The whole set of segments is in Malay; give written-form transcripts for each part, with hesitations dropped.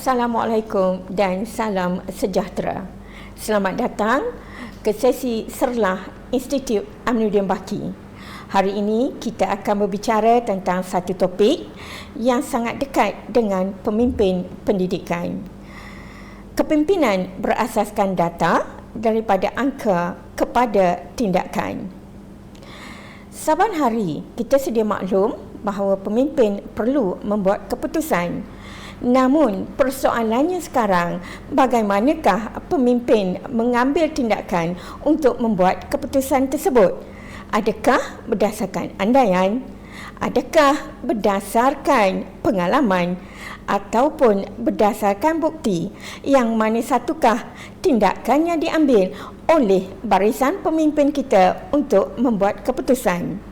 Assalamualaikum dan salam sejahtera. Selamat datang ke sesi Serlah Institut Aminuddin Baki. Hari ini kita akan berbicara tentang satu topik yang sangat dekat dengan pemimpin pendidikan. Kepimpinan berasaskan data daripada angka kepada tindakan. Saban hari kita sedia maklum bahawa pemimpin perlu membuat keputusan. Namun persoalannya sekarang, bagaimanakah pemimpin mengambil tindakan untuk membuat keputusan tersebut? Adakah berdasarkan andaian? Adakah berdasarkan pengalaman? Ataupun berdasarkan bukti? Yang mana satukah tindakan yang diambil oleh barisan pemimpin kita untuk membuat keputusan?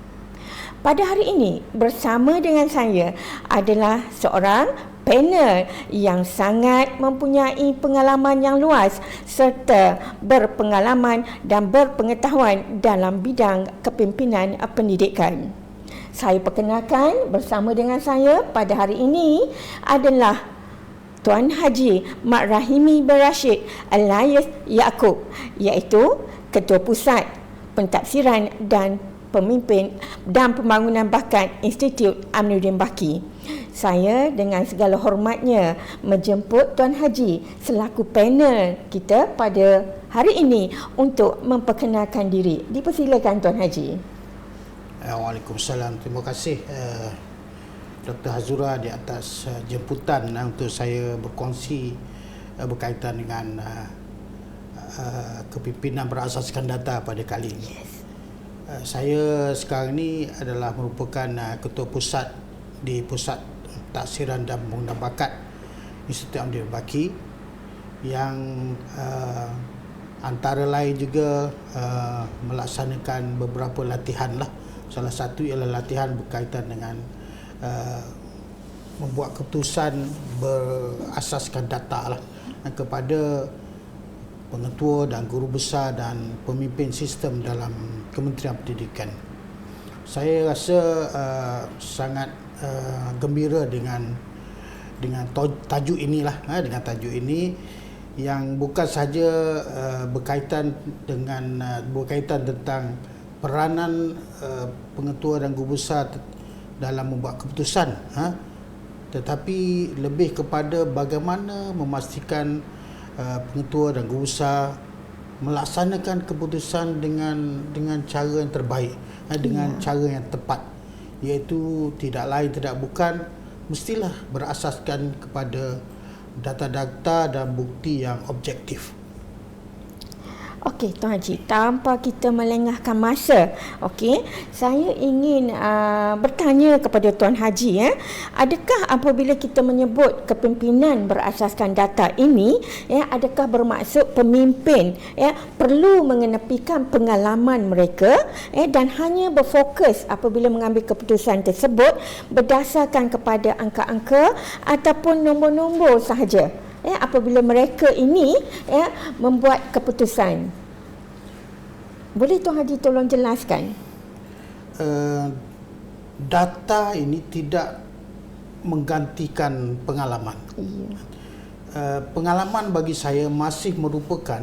Pada hari ini bersama dengan saya adalah seorang panel yang sangat mempunyai pengalaman yang luas serta berpengalaman dan berpengetahuan dalam bidang kepimpinan pendidikan. Saya perkenalkan bersama dengan saya pada hari ini adalah Tuan Haji Mak Rahimi bin Rashid Alias Yaakob, iaitu Ketua Pusat Pentafsiran dan Pemimpin dan Pembangunan Bakat Institut Aminuddin Baki. Saya dengan segala hormatnya menjemput Tuan Haji selaku panel kita pada hari ini untuk memperkenalkan diri. Dipersilakan Tuan Haji. Waalaikumsalam. Terima kasih Dr. Hazura di atas jemputan untuk saya berkongsi berkaitan dengan kepimpinan berasaskan data pada kali ini. Yes. Saya sekarang ini adalah merupakan Ketua Pusat di Pusat Taksiran dan Pembangunan Bakat Institut Aminuddin Baki yang antara lain juga melaksanakan beberapa latihan lah. Salah satu ialah latihan berkaitan dengan membuat keputusan berasaskan data lah kepada pengetua dan guru besar dan pemimpin sistem dalam Kementerian Pendidikan. Saya rasa sangat gembira dengan tajuk inilah, dengan tajuk ini yang bukan saja berkaitan tentang peranan pengetua dan guru besar dalam membuat keputusan, tetapi lebih kepada bagaimana memastikan pengetua dan guru besar melaksanakan keputusan dengan cara yang terbaik, dengan cara yang tepat, iaitu tidak lain tidak bukan mestilah berasaskan kepada data-data dan bukti yang objektif. Okey Tuan Haji, tanpa kita melengahkan masa, okey, saya ingin bertanya kepada Tuan Haji, adakah apabila kita menyebut kepimpinan berasaskan data ini, adakah bermaksud pemimpin perlu mengenepikan pengalaman mereka dan hanya berfokus apabila mengambil keputusan tersebut berdasarkan kepada angka-angka ataupun nombor-nombor sahaja? Apabila mereka ini membuat keputusan. Boleh Tuan Haji tolong jelaskan? Data ini tidak menggantikan pengalaman. Pengalaman bagi saya masih merupakan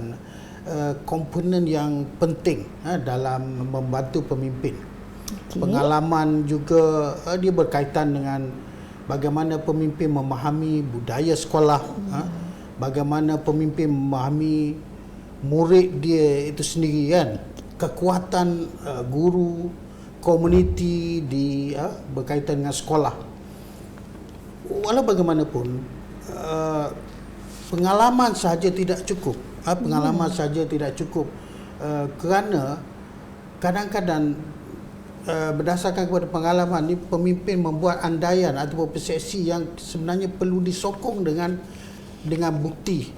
komponen yang penting dalam membantu pemimpin. Pengalaman juga dia berkaitan dengan bagaimana pemimpin memahami budaya sekolah, bagaimana pemimpin memahami murid dia itu sendiri, kan, kekuatan guru, komuniti di berkaitan dengan sekolah. Walau bagaimanapun pengalaman sahaja tidak cukup. Pengalaman sahaja tidak cukup kerana kadang-kadang berdasarkan kepada pengalaman ni, pemimpin membuat andaian ataupun persepsi yang sebenarnya perlu disokong dengan bukti.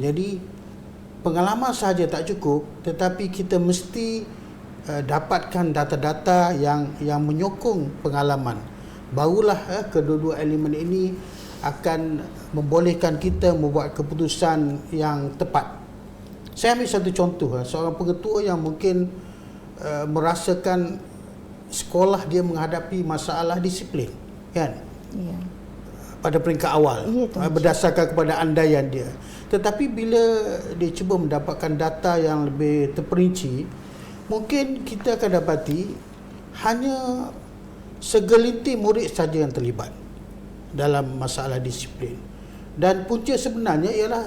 Jadi pengalaman sahaja tak cukup, tetapi kita mesti dapatkan data-data yang menyokong pengalaman. Barulah kedua-dua elemen ini akan membolehkan kita membuat keputusan yang tepat. Saya ambil satu contoh, seorang pengetua yang mungkin merasakan sekolah dia menghadapi masalah disiplin, kan? pada peringkat awal, berdasarkan kepada andaian dia. Tetapi bila dia cuba mendapatkan data yang lebih terperinci, mungkin kita akan dapati hanya segelintir murid saja yang terlibat dalam masalah disiplin. Dan punca sebenarnya ialah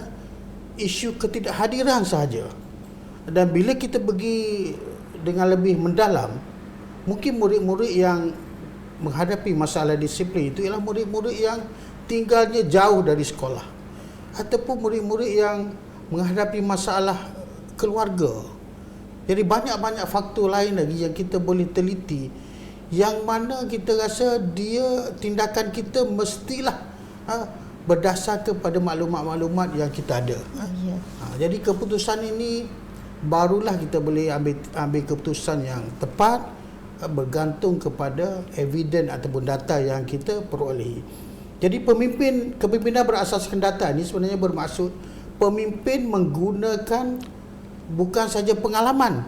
isu ketidakhadiran sahaja. Dan bila kita pergi dengan lebih mendalam, mungkin murid-murid yang menghadapi masalah disiplin itu ialah murid-murid yang tinggalnya jauh dari sekolah, ataupun murid-murid yang menghadapi masalah keluarga. Jadi banyak-banyak faktor lain lagi yang kita boleh teliti, yang mana kita rasa tindakan kita mestilah berdasar kepada maklumat-maklumat yang kita ada. Jadi keputusan ini barulah kita boleh ambil keputusan yang tepat, bergantung kepada evidence ataupun data yang kita perolehi. Jadi kepimpinan berasaskan data ini sebenarnya bermaksud pemimpin menggunakan bukan saja pengalaman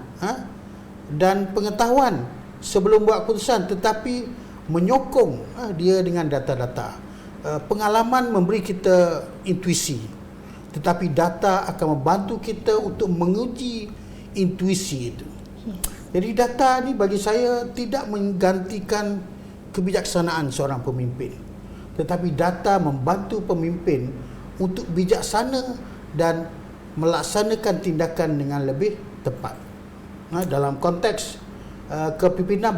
dan pengetahuan sebelum buat keputusan, tetapi menyokong dia dengan data-data. Pengalaman memberi kita intuisi, tetapi data akan membantu kita untuk menguji intuisi itu. Jadi data ni bagi saya tidak menggantikan kebijaksanaan seorang pemimpin, tetapi data membantu pemimpin untuk bijaksana dan melaksanakan tindakan dengan lebih tepat. Dalam konteks kepimpinan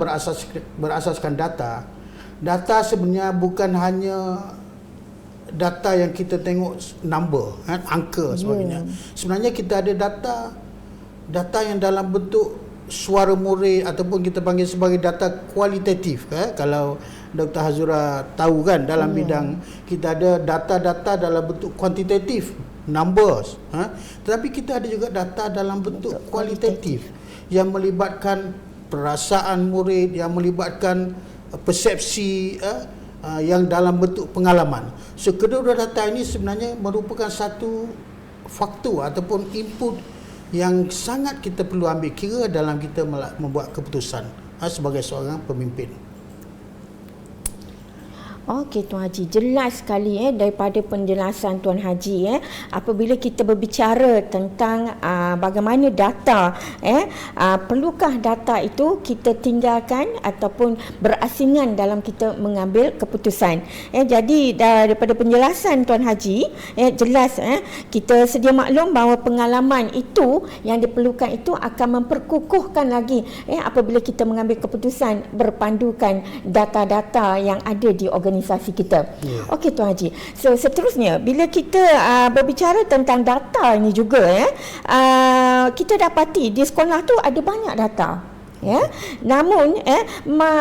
berasaskan data sebenarnya bukan hanya data yang kita tengok number, angka sebagainya. Sebenarnya kita ada data yang dalam bentuk suara murid ataupun kita panggil sebagai data kualitatif. Kalau Dr. Hazura tahu kan, dalam bidang kita ada data-data dalam bentuk kuantitatif, numbers, tetapi kita ada juga data dalam bentuk kualitatif yang melibatkan perasaan murid, yang melibatkan persepsi yang dalam bentuk pengalaman. So kedua-dua data ini sebenarnya merupakan satu faktor ataupun input yang sangat kita perlu ambil kira dalam kita membuat keputusan sebagai seorang pemimpin. Okey Tuan Haji, jelas sekali daripada penjelasan Tuan Haji apabila kita berbicara tentang bagaimana data perlukah data itu kita tinggalkan ataupun berasingan dalam kita mengambil keputusan. Jadi daripada penjelasan Tuan Haji jelas kita sedia maklum bahawa pengalaman itu yang diperlukan itu akan memperkukuhkan lagi apabila kita mengambil keputusan berpandukan data-data yang ada di organisasi kita. Okey Tuan Haji. So seterusnya bila kita berbicara tentang data ini juga kita dapati di sekolah tu ada banyak data. Namun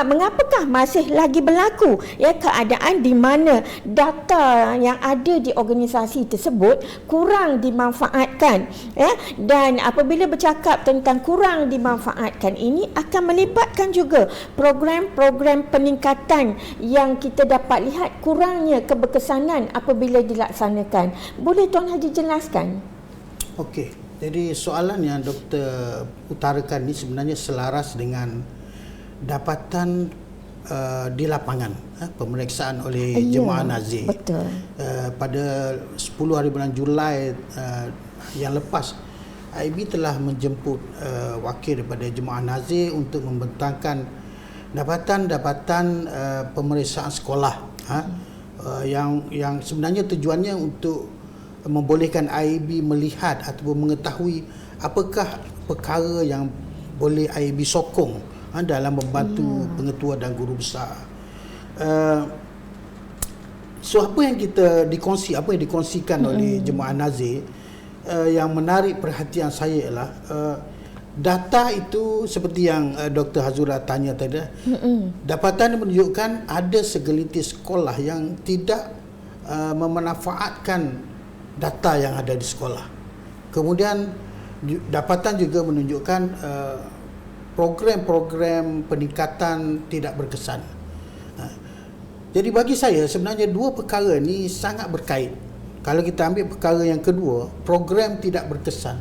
mengapakah masih lagi berlaku keadaan di mana data yang ada di organisasi tersebut kurang dimanfaatkan dan apabila bercakap tentang kurang dimanfaatkan ini akan melibatkan juga program-program peningkatan yang kita dapat lihat kurangnya keberkesanan apabila dilaksanakan. Boleh Tuan Haji jelaskan? Okey. Jadi soalan yang Doktor utarakan ini sebenarnya selaras dengan dapatan di lapangan, pemeriksaan oleh Jemaah Nazir. Betul. Pada 10 hari bulan Julai yang lepas, IB telah menjemput wakil daripada Jemaah Nazir untuk membentangkan dapatan-dapatan pemeriksaan sekolah yang sebenarnya tujuannya untuk membolehkan IAB melihat ataupun mengetahui apakah perkara yang boleh IAB sokong dalam membantu pengetua dan guru besar. So apa yang dikongsikan oleh Jemaah Nazir yang menarik perhatian saya ialah data itu seperti yang Dr. Hazura tanya tadi. Dapatan menunjukkan ada segelintir sekolah yang tidak memanfaatkan data yang ada di sekolah. Kemudian dapatan juga menunjukkan program-program peningkatan tidak berkesan. Jadi bagi saya sebenarnya dua perkara ni sangat berkait. Kalau kita ambil perkara yang kedua, program tidak berkesan.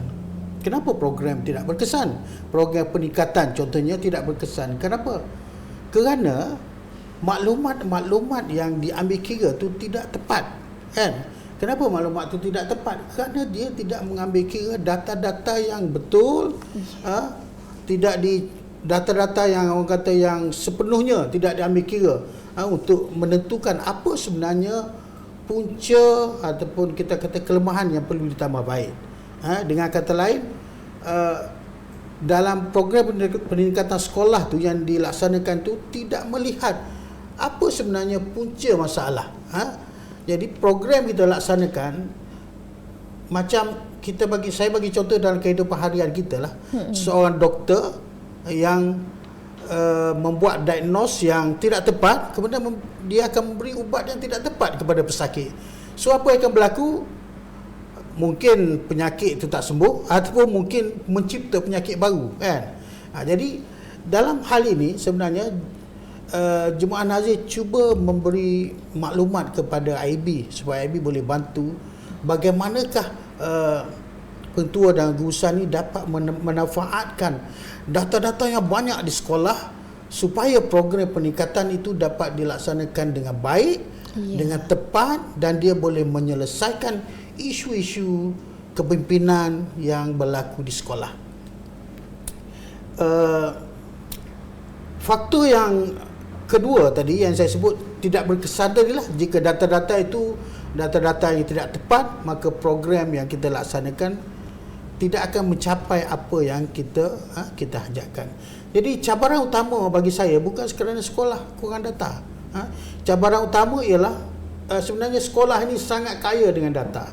Kenapa program tidak berkesan? Program peningkatan contohnya tidak berkesan. Kenapa? Kerana maklumat yang diambil kira tu tidak tepat, kan? Kenapa maklumat tu tidak tepat? Kerana dia tidak mengambil kira data-data yang betul, tidak di data-data yang orang kata yang sepenuhnya tidak diambil kira untuk menentukan apa sebenarnya punca ataupun kita kata kelemahan yang perlu ditambah baik. Dengan kata lain, dalam program peningkatan sekolah tu yang dilaksanakan tu tidak melihat apa sebenarnya punca masalah. Jadi program kita laksanakan macam saya bagi contoh dalam kehidupan harian kita lah. Seorang doktor yang membuat diagnos yang tidak tepat, kemudian dia akan memberi ubat yang tidak tepat kepada pesakit. So apa yang akan berlaku? Mungkin penyakit itu tak sembuh ataupun mungkin mencipta penyakit baru, kan? Jadi dalam hal ini sebenarnya Jemaah Nazir cuba memberi maklumat kepada IB supaya IB boleh bantu bagaimanakah pentua dan gurusan ni dapat memanfaatkan data-data yang banyak di sekolah supaya program peningkatan itu dapat dilaksanakan dengan baik, dengan tepat, dan dia boleh menyelesaikan isu-isu kepimpinan yang berlaku di sekolah. Faktor yang kedua tadi yang saya sebut tidak berkesan lah, jika data-data itu data-data yang tidak tepat, maka program yang kita laksanakan tidak akan mencapai apa yang kita harapkan. Jadi cabaran utama bagi saya bukan sekadar sekolah kurang data. Cabaran utama ialah sebenarnya sekolah ini sangat kaya dengan data.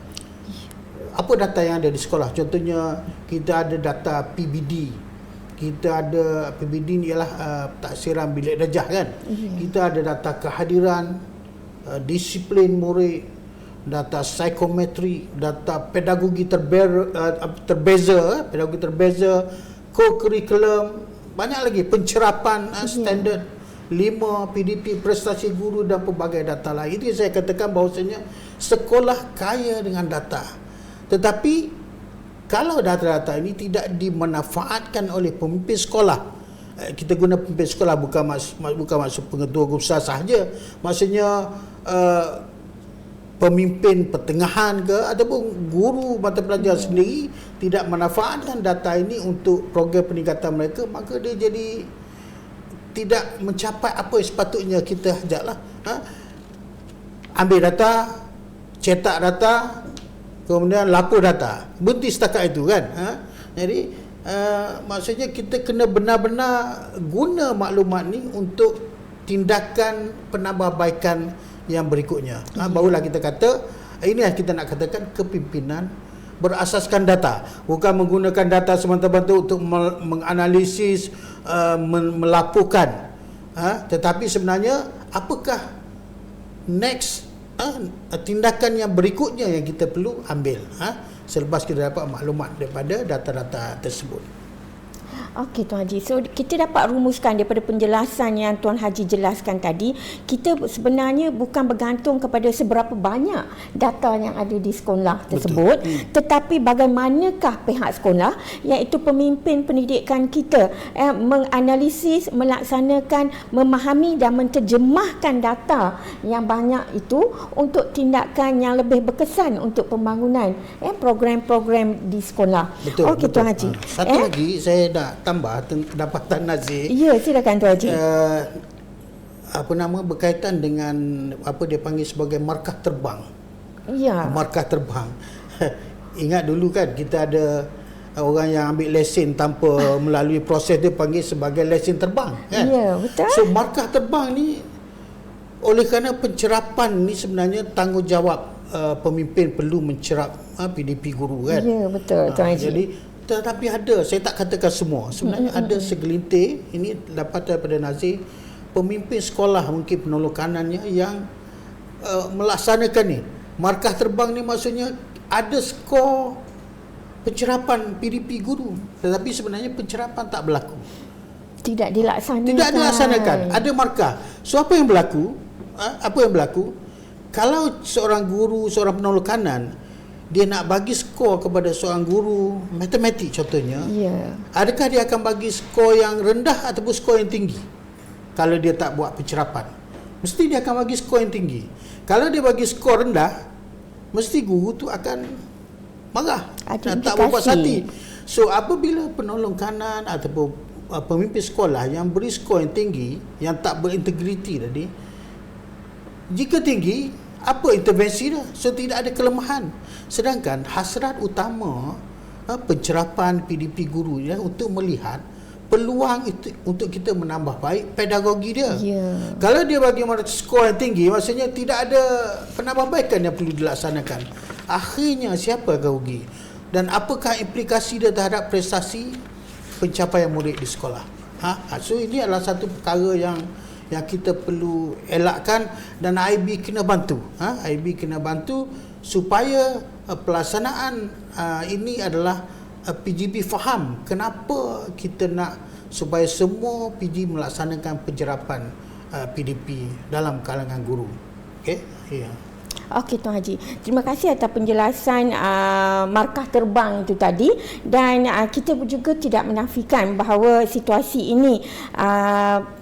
Apa data yang ada di sekolah? Contohnya kita ada data PBD. Kita ada PBD ni ialah taksiran bilik darjah, kan? Kita ada data kehadiran, disiplin murid, data psikometri, data pedagogi terbeza, co-curriculum, banyak lagi, pencerapan standard 5, PDP, prestasi guru dan pelbagai data lain. Itu saya katakan bahawasanya sekolah kaya dengan data. Tetapi kalau data-data ini tidak dimanfaatkan oleh pemimpin sekolah, kita guna pemimpin sekolah bukan maksud pengetua besar sahaja, maksudnya pemimpin pertengahan ke ataupun guru mata pelajaran sendiri tidak manfaatkan data ini untuk program peningkatan mereka, maka dia jadi tidak mencapai apa yang sepatutnya kita hajaklah. Ambil data, cetak data, kemudian lapor data, berhenti setakat itu, kan? Jadi maksudnya kita kena benar-benar guna maklumat ni untuk tindakan penambahbaikan yang berikutnya. Barulah kita kata ini yang kita nak katakan kepimpinan berasaskan data, bukan menggunakan data semata-mata untuk menganalisis, melaporkan, tetapi sebenarnya apakah next tindakan yang berikutnya yang kita perlu ambil selepas kita dapat maklumat daripada data-data tersebut. Okey Tuan Haji, so kita dapat rumuskan daripada penjelasan yang Tuan Haji jelaskan tadi, kita sebenarnya bukan bergantung kepada seberapa banyak data yang ada di sekolah tersebut, tetapi bagaimanakah pihak sekolah, iaitu pemimpin pendidikan kita menganalisis, melaksanakan, memahami dan menterjemahkan data yang banyak itu untuk tindakan yang lebih berkesan untuk pembangunan program-program di sekolah. Okey Tuan Haji. Satu lagi saya nak tambah pendapatan Nazir. Ya, silakan Tuan Haji. Berkaitan dengan apa dia panggil sebagai markah terbang. Ya. Markah terbang. Ingat dulu kan kita ada orang yang ambil lesen tanpa melalui proses dia panggil sebagai lesen terbang, kan? Ya, betul. So markah terbang ni oleh kerana pencerapan ni sebenarnya tanggungjawab pemimpin perlu mencerap PDP guru, kan? Ya, betul Tuan Haji. Jadi tetapi ada, saya tak katakan semua, sebenarnya ada segelintir, ini dapat daripada Nazir, pemimpin sekolah mungkin penolong kanannya yang melaksanakan ni. Markah terbang ni maksudnya ada skor pencerapan PDP guru, tetapi sebenarnya pencerapan tak berlaku. Tidak dilaksanakan. Ada markah. So apa yang berlaku? Kalau seorang guru, seorang penolong kanan, dia nak bagi skor kepada seorang guru matematik contohnya, adakah dia akan bagi skor yang rendah ataupun skor yang tinggi kalau dia tak buat pencerapan? mesti dia akan bagi skor yang tinggi. Kalau dia bagi skor rendah, mesti guru tu akan marah, tak berpuas hati. So apabila penolong kanan ataupun pemimpin sekolah yang beri skor yang tinggi, yang tak berintegriti tadi, jika tinggi, apa intervensi dia? So tidak ada kelemahan. Sedangkan hasrat utama pencerapan PDP guru ya, untuk melihat peluang itu untuk kita menambah baik pedagogi dia. Kalau dia bagi skor yang tinggi, maksudnya tidak ada penambahbaikan yang perlu dilaksanakan. Akhirnya siapa akan rugi? Dan apakah implikasi dia terhadap prestasi pencapaian murid di sekolah? So ini adalah satu perkara yang kita perlu elakkan, dan IB kena bantu. IB kena bantu supaya pelaksanaan ini adalah PGB faham kenapa kita nak supaya semua PG melaksanakan penjerapan PDP dalam kalangan guru. Okey, ya. Okey Tuan Haji, terima kasih atas penjelasan markah terbang itu tadi, dan kita juga tidak menafikan bahawa situasi ini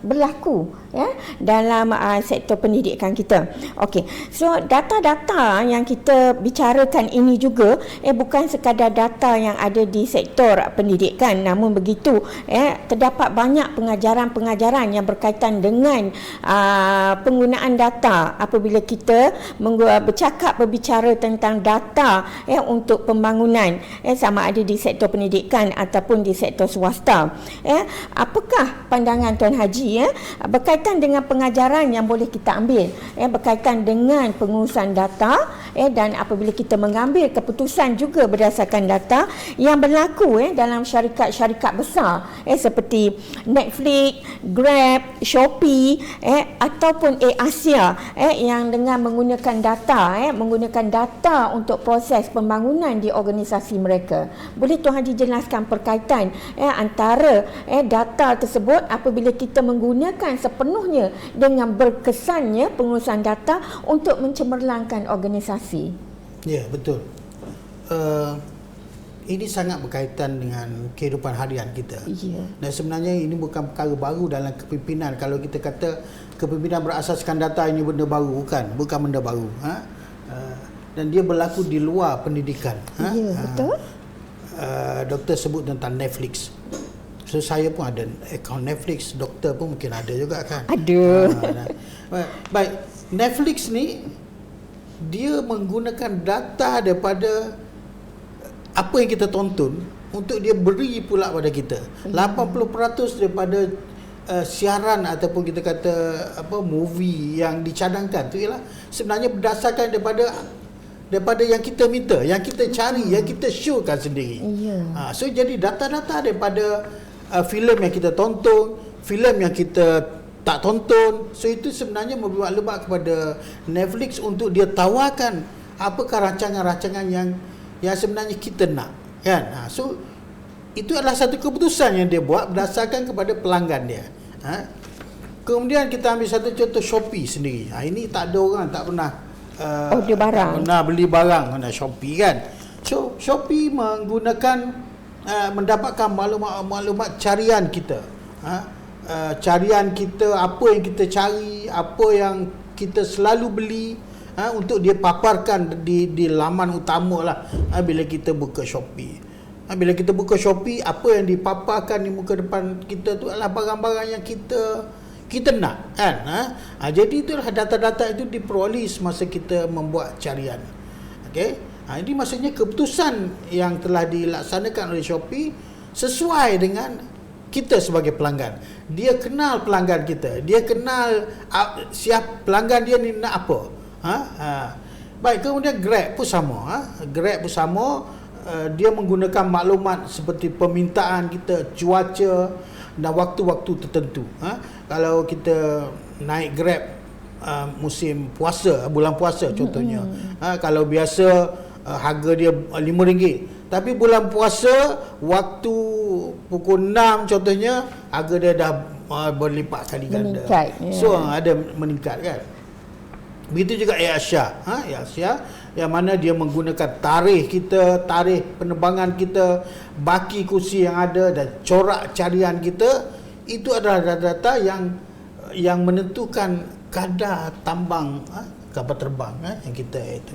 berlaku ya dalam sektor pendidikan kita. Okey, so data-data yang kita bicarakan ini juga bukan sekadar data yang ada di sektor pendidikan, namun begitu terdapat banyak pengajaran-pengajaran yang berkaitan dengan penggunaan data apabila kita berbicara tentang data untuk pembangunan sama ada di sektor pendidikan ataupun di sektor swasta. Apakah pandangan Tuan Haji berkaitan dengan pengajaran yang boleh kita ambil berkaitan dengan pengurusan data dan apabila kita mengambil keputusan juga berdasarkan data yang berlaku dalam syarikat-syarikat besar seperti Netflix, Grab, Shopee ataupun Asia yang dengan menggunakan data untuk proses pembangunan di organisasi mereka. Boleh Tuan Haji jelaskan perkaitan antara data tersebut apabila kita menggunakan sepenuhnya dengan berkesannya pengurusan data untuk mencemerlangkan organisasi? Ya, betul. Ini sangat berkaitan dengan kehidupan harian kita. Dan sebenarnya ini bukan perkara baru dalam kepimpinan. Kalau kita kata kepimpinan berasaskan data ini benda baru, bukan benda baru. Dan dia berlaku di luar pendidikan. Betul. Doktor sebut tentang Netflix. So saya pun ada akaun Netflix, doktor pun mungkin ada juga kan. Ada. Baik, Netflix ni dia menggunakan data daripada apa yang kita tonton untuk dia beri pula pada kita. 80% daripada siaran ataupun kita kata movie yang dicadangkan tu ialah sebenarnya berdasarkan daripada yang kita minta, yang kita cari, yang kita showkan sendiri. So jadi data-data daripada filem yang kita tonton, filem yang kita tak tonton, so itu sebenarnya memberi maklumat kepada Netflix untuk dia tawarkan apakah rancangan-rancangan yang sebenarnya kita nak, kan? So itu adalah satu keputusan yang dia buat berdasarkan kepada pelanggan dia. Kemudian kita ambil satu contoh Shopee sendiri. Ini tak ada orang tak pernah order barang, pernah beli barang mana Shopee kan. So Shopee menggunakan mendapatkan maklumat carian kita. Carian kita, apa yang kita cari, apa yang kita selalu beli, untuk dia paparkan di laman utama lah bila kita buka Shopee. Bila kita buka Shopee, apa yang dipaparkan di muka depan kita tu adalah barang-barang yang kita nak, kan? Jadi itulah data-data itu diperoleh semasa kita membuat carian. Okey. Ini maksudnya keputusan yang telah dilaksanakan oleh Shopee sesuai dengan kita sebagai pelanggan. Dia kenal pelanggan kita. Dia kenal siap pelanggan dia ni nak apa. Baik, kemudian Grab pun sama. Grab pun sama. Dia menggunakan maklumat seperti permintaan kita, cuaca dan waktu-waktu tertentu. Kalau kita naik Grab musim puasa, bulan puasa contohnya, kalau biasa harga dia RM5, tapi bulan puasa waktu pukul 6 contohnya, harga dia dah berlipat kali ganda. So ada meningkat, kan? Begitu juga Asia, Asia yang mana dia menggunakan tarikh kita, tarikh penerbangan kita, baki kursi yang ada dan corak carian kita. Itu adalah data-data yang menentukan kadar tambang kapal terbang yang kita itu.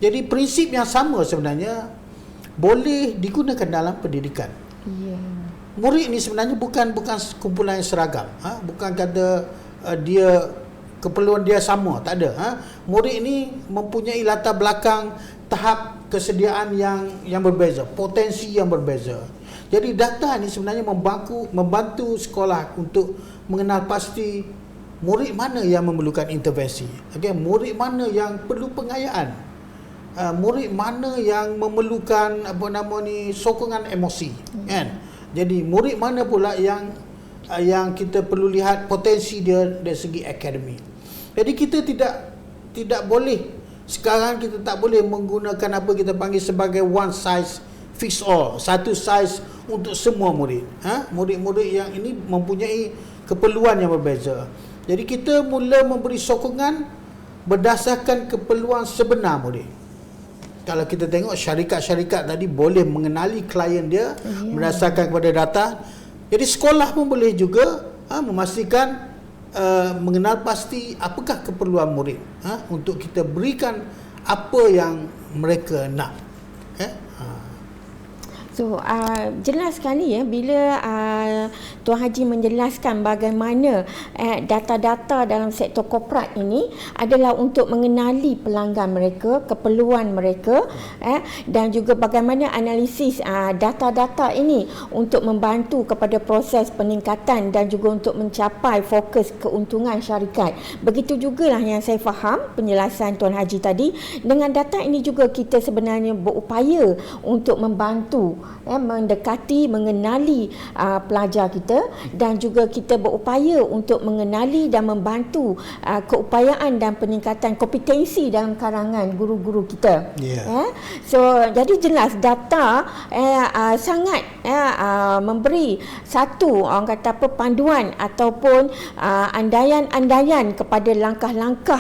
Jadi prinsip yang sama sebenarnya boleh digunakan dalam pendidikan. Murid ni sebenarnya bukan kumpulan yang seragam. Bukan kata dia keperluan dia sama, tak ada. Murid ni mempunyai latar belakang, tahap kesediaan yang berbeza, potensi yang berbeza. Jadi data ni sebenarnya membantu sekolah untuk mengenal pasti murid mana yang memerlukan intervensi. Murid mana yang perlu pengayaan. Murid mana yang memerlukan sokongan emosi, kan? Jadi murid mana pula yang kita perlu lihat potensi dia dari segi akademik. Jadi kita tidak boleh sekarang, kita tak boleh menggunakan apa kita panggil sebagai one size fits all, satu size untuk semua murid. Murid-murid yang ini mempunyai keperluan yang berbeza. Jadi kita mula memberi sokongan berdasarkan keperluan sebenar murid. Kalau kita tengok syarikat-syarikat tadi boleh mengenali klien dia berdasarkan kepada data. Jadi sekolah pun boleh juga memastikan mengenal pasti apakah keperluan murid untuk kita berikan apa yang mereka nak. So jelas sekali bila Tuan Haji menjelaskan bagaimana data-data dalam sektor korporat ini adalah untuk mengenali pelanggan mereka, keperluan mereka, dan juga bagaimana analisis data-data ini untuk membantu kepada proses peningkatan dan juga untuk mencapai fokus keuntungan syarikat. Begitu jugalah yang saya faham penjelasan Tuan Haji tadi. Dengan data ini juga kita sebenarnya berupaya untuk membantu mendekati, mengenali pelajar kita, dan juga kita berupaya untuk mengenali dan membantu keupayaan dan peningkatan kompetensi dalam kalangan guru-guru kita. So jadi jelas data sangat memberi satu orang kata panduan ataupun andaian-andaian kepada langkah-langkah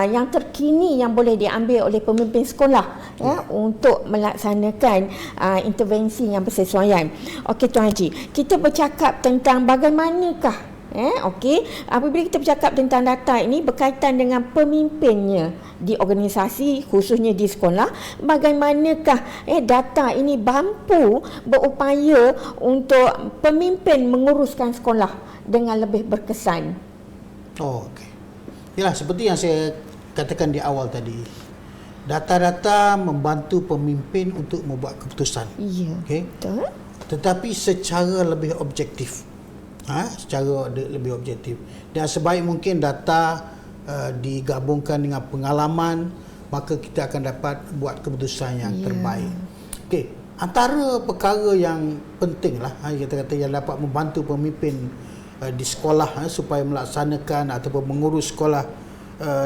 yang terkini yang boleh diambil oleh pemimpin sekolah untuk melaksanakan intervensi yang bersesuaian. Okey Tuan Haji, kita bercakap tentang bagaimanakah apabila kita bercakap tentang data ini berkaitan dengan pemimpinnya di organisasi, khususnya di sekolah, bagaimanakah data ini mampu berupaya untuk pemimpin menguruskan sekolah dengan lebih berkesan. Okey. Yalah, seperti yang saya katakan di awal tadi. Data-data membantu pemimpin untuk membuat keputusan. Betul. Tetapi secara lebih objektif. Secara lebih objektif. Dan sebaik mungkin data digabungkan dengan pengalaman, maka kita akan dapat buat keputusan yang terbaik. Okey, antara perkara yang penting lah kita kata yang dapat membantu pemimpin di sekolah supaya melaksanakan ataupun mengurus sekolah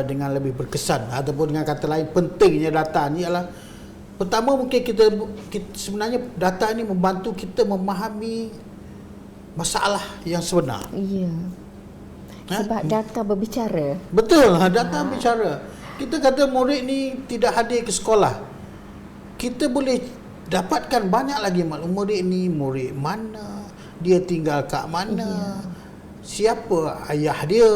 dengan lebih berkesan, ataupun dengan kata lain pentingnya data ni ialah, pertama mungkin kita sebenarnya data ini membantu kita memahami masalah yang sebenar. Sebab data berbicara. Betul, data berbicara. Kita kata murid ni tidak hadir ke sekolah, kita boleh dapatkan banyak lagi maklum murid ni, murid mana, dia tinggal kat mana, siapa ayah dia.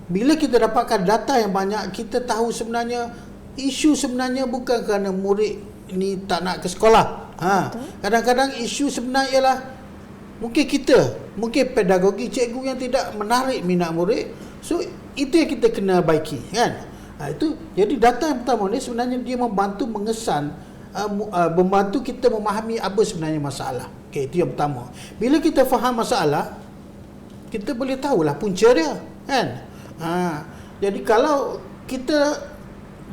Bila kita dapatkan data yang banyak, kita tahu sebenarnya isu sebenarnya bukan kerana murid ni tak nak ke sekolah. Kadang-kadang isu sebenarnya ialah mungkin pedagogi cikgu yang tidak menarik minat murid. So itu yang kita kena baiki, kan? Itu jadi data yang pertama ni sebenarnya dia membantu mengesan, membantu kita memahami apa sebenarnya masalah. Okey, itu yang pertama. Bila kita faham masalah, kita boleh tahulah punca dia, kan? Jadi kalau kita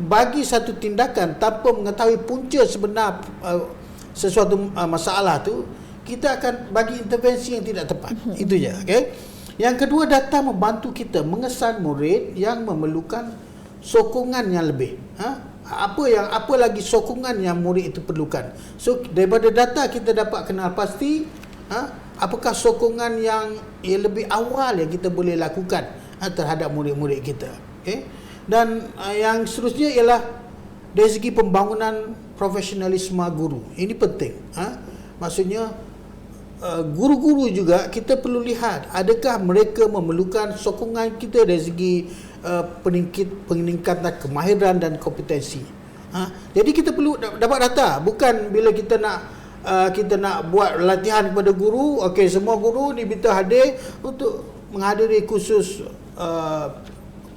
bagi satu tindakan tanpa mengetahui punca sebenar sesuatu masalah tu, kita akan bagi intervensi yang tidak tepat. Itu je. Okay? Yang kedua, data membantu kita mengesan murid yang memerlukan sokongan yang lebih. Apa lagi sokongan yang murid itu perlukan. So daripada data kita dapat kenal pasti apakah sokongan yang lebih awal yang kita boleh lakukan terhadap murid-murid kita. Okay? Dan yang seterusnya ialah dari segi pembangunan profesionalisme guru. Ini penting. Maksudnya guru-guru juga kita perlu lihat adakah mereka memerlukan sokongan kita dari segi peningkatan kemahiran dan kompetensi. Jadi kita perlu dapat data, bukan bila kita nak buat latihan kepada guru, okey semua guru ni kita hadir untuk menghadiri kursus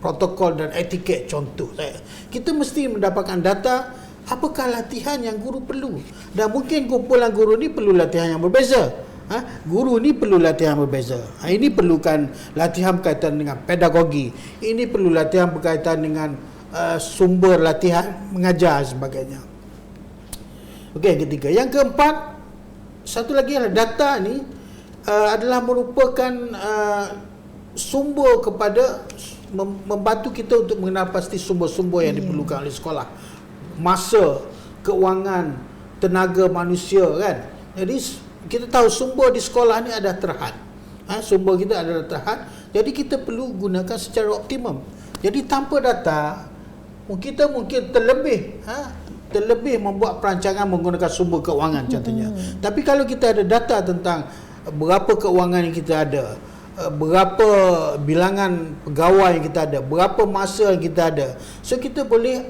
protokol dan etiket contoh saya. Kita mesti mendapatkan data apakah latihan yang guru perlu, dan mungkin kumpulan guru ni perlu latihan yang berbeza. Guru ni perlu latihan berbeza. Ini perlukan latihan berkaitan dengan pedagogi, ini perlu latihan berkaitan dengan sumber latihan mengajar sebagainya. Okey, yang ketiga. Yang keempat, satu lagi adalah data ni adalah merupakan sumber kepada membantu kita untuk mengenal pasti sumber-sumber yang diperlukan oleh sekolah. Masa, keuangan, tenaga manusia kan. Jadi kita tahu sumber di sekolah ni ada terhad. Sumber kita adalah terhad. Jadi kita perlu gunakan secara optimum. Jadi tanpa data kita mungkin terlebih membuat perancangan menggunakan sumber keuangan contohnya. Tapi kalau kita ada data tentang berapa keuangan yang kita ada, berapa bilangan pegawai yang kita ada, berapa masa yang kita ada, so kita boleh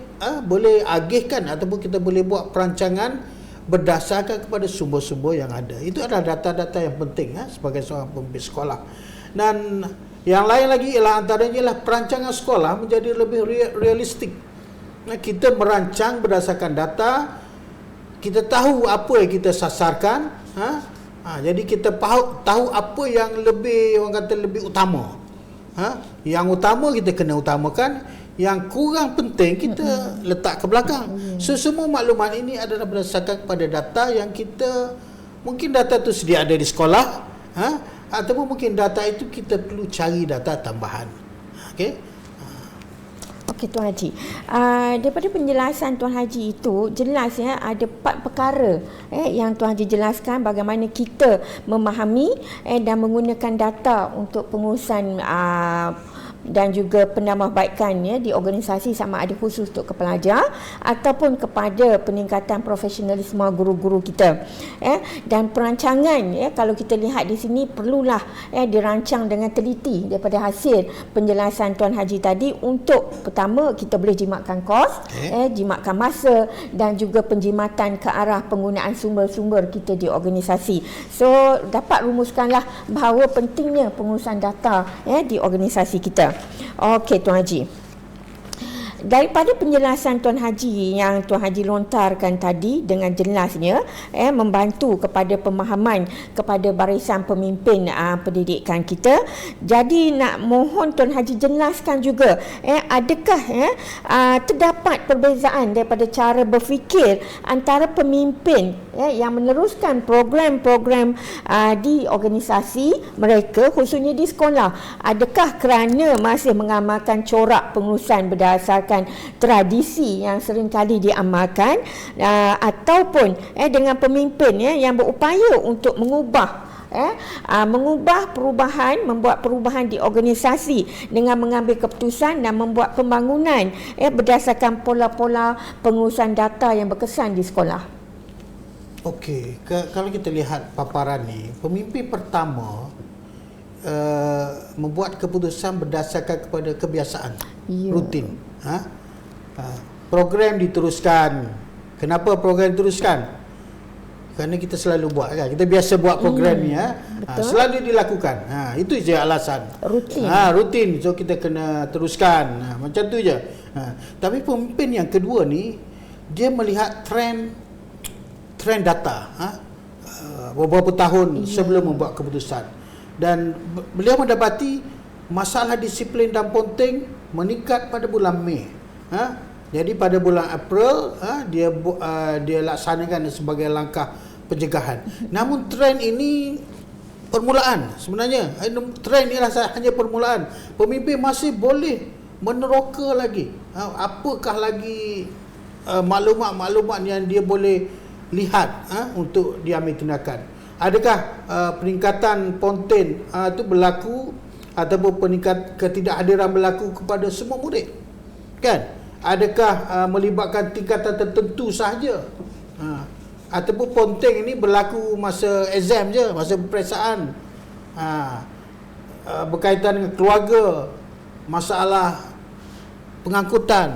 agihkan ataupun kita boleh buat perancangan berdasarkan kepada sumber-sumber yang ada. Itu adalah data-data yang penting sebagai seorang pemimpin sekolah. Dan yang lain lagi ialah antaranya ialah perancangan sekolah menjadi lebih realistik. Kita merancang berdasarkan data, kita tahu apa yang kita sasarkan, jadi kita tahu apa yang lebih, orang kata lebih utama. Yang utama kita kena utamakan, yang kurang penting kita letak ke belakang. So semua maklumat ini adalah berdasarkan kepada data yang kita, mungkin data itu sedia ada di sekolah, ataupun mungkin data itu kita perlu cari data tambahan. Okey. Okey Tuan Haji, daripada penjelasan Tuan Haji itu jelas ada 4 perkara yang Tuan Haji jelaskan bagaimana kita memahami dan menggunakan data untuk pengurusan dan juga penambahbaikan di organisasi, sama ada khusus untuk kepelajar ataupun kepada peningkatan profesionalisme guru-guru kita. Dan perancangan kalau kita lihat di sini perlulah dirancang dengan teliti daripada hasil penjelasan Tuan Haji tadi, untuk pertama kita boleh jimatkan kos, jimatkan masa dan juga penjimatan ke arah penggunaan sumber-sumber kita di organisasi. So dapat rumuskanlah bahawa pentingnya pengurusan data di organisasi kita. Okey Tuan Haji, daripada penjelasan Tuan Haji yang Tuan Haji lontarkan tadi dengan jelasnya membantu kepada pemahaman kepada barisan pemimpin pendidikan kita. Jadi nak mohon Tuan Haji jelaskan juga adakah terdapat perbezaan daripada cara berfikir antara pemimpin yang meneruskan program-program di organisasi mereka, khususnya di sekolah. Adakah kerana masih mengamalkan corak pengurusan berdasarkan tradisi yang seringkali diamalkan, ataupun dengan pemimpin yang berupaya untuk mengubah membuat perubahan di organisasi dengan mengambil keputusan dan membuat pembangunan berdasarkan pola-pola pengurusan data yang berkesan di sekolah. Okey, kalau kita lihat paparan ni, pemimpin pertama membuat keputusan berdasarkan kepada kebiasaan rutin. Program diteruskan. Kenapa program diteruskan? Kerana kita selalu buat kan. Kita biasa buat program ni selalu dilakukan. Itu je alasan. Rutin. Rutin. So kita kena teruskan. Macam tu je. Tapi pemimpin yang kedua ni, dia melihat trend data beberapa tahun sebelum membuat keputusan, dan beliau mendapati masalah disiplin dan ponting meningkat pada bulan Mei. Jadi pada bulan April dia laksanakan sebagai langkah pencegahan. Namun trend ini permulaan sebenarnya. Trend ini hanya permulaan. Pemimpin masih boleh meneroka lagi. Apakah lagi maklumat-maklumat yang dia boleh lihat untuk diambil tindakan. Adakah peningkatan ponten itu berlaku, ataupun ketidakhadiran berlaku kepada semua murid? Kan? Adakah melibatkan tingkatan tertentu sahaja? ataupun ponteng ini berlaku masa exam je, masa peperiksaan. Berkaitan dengan keluarga, masalah pengangkutan.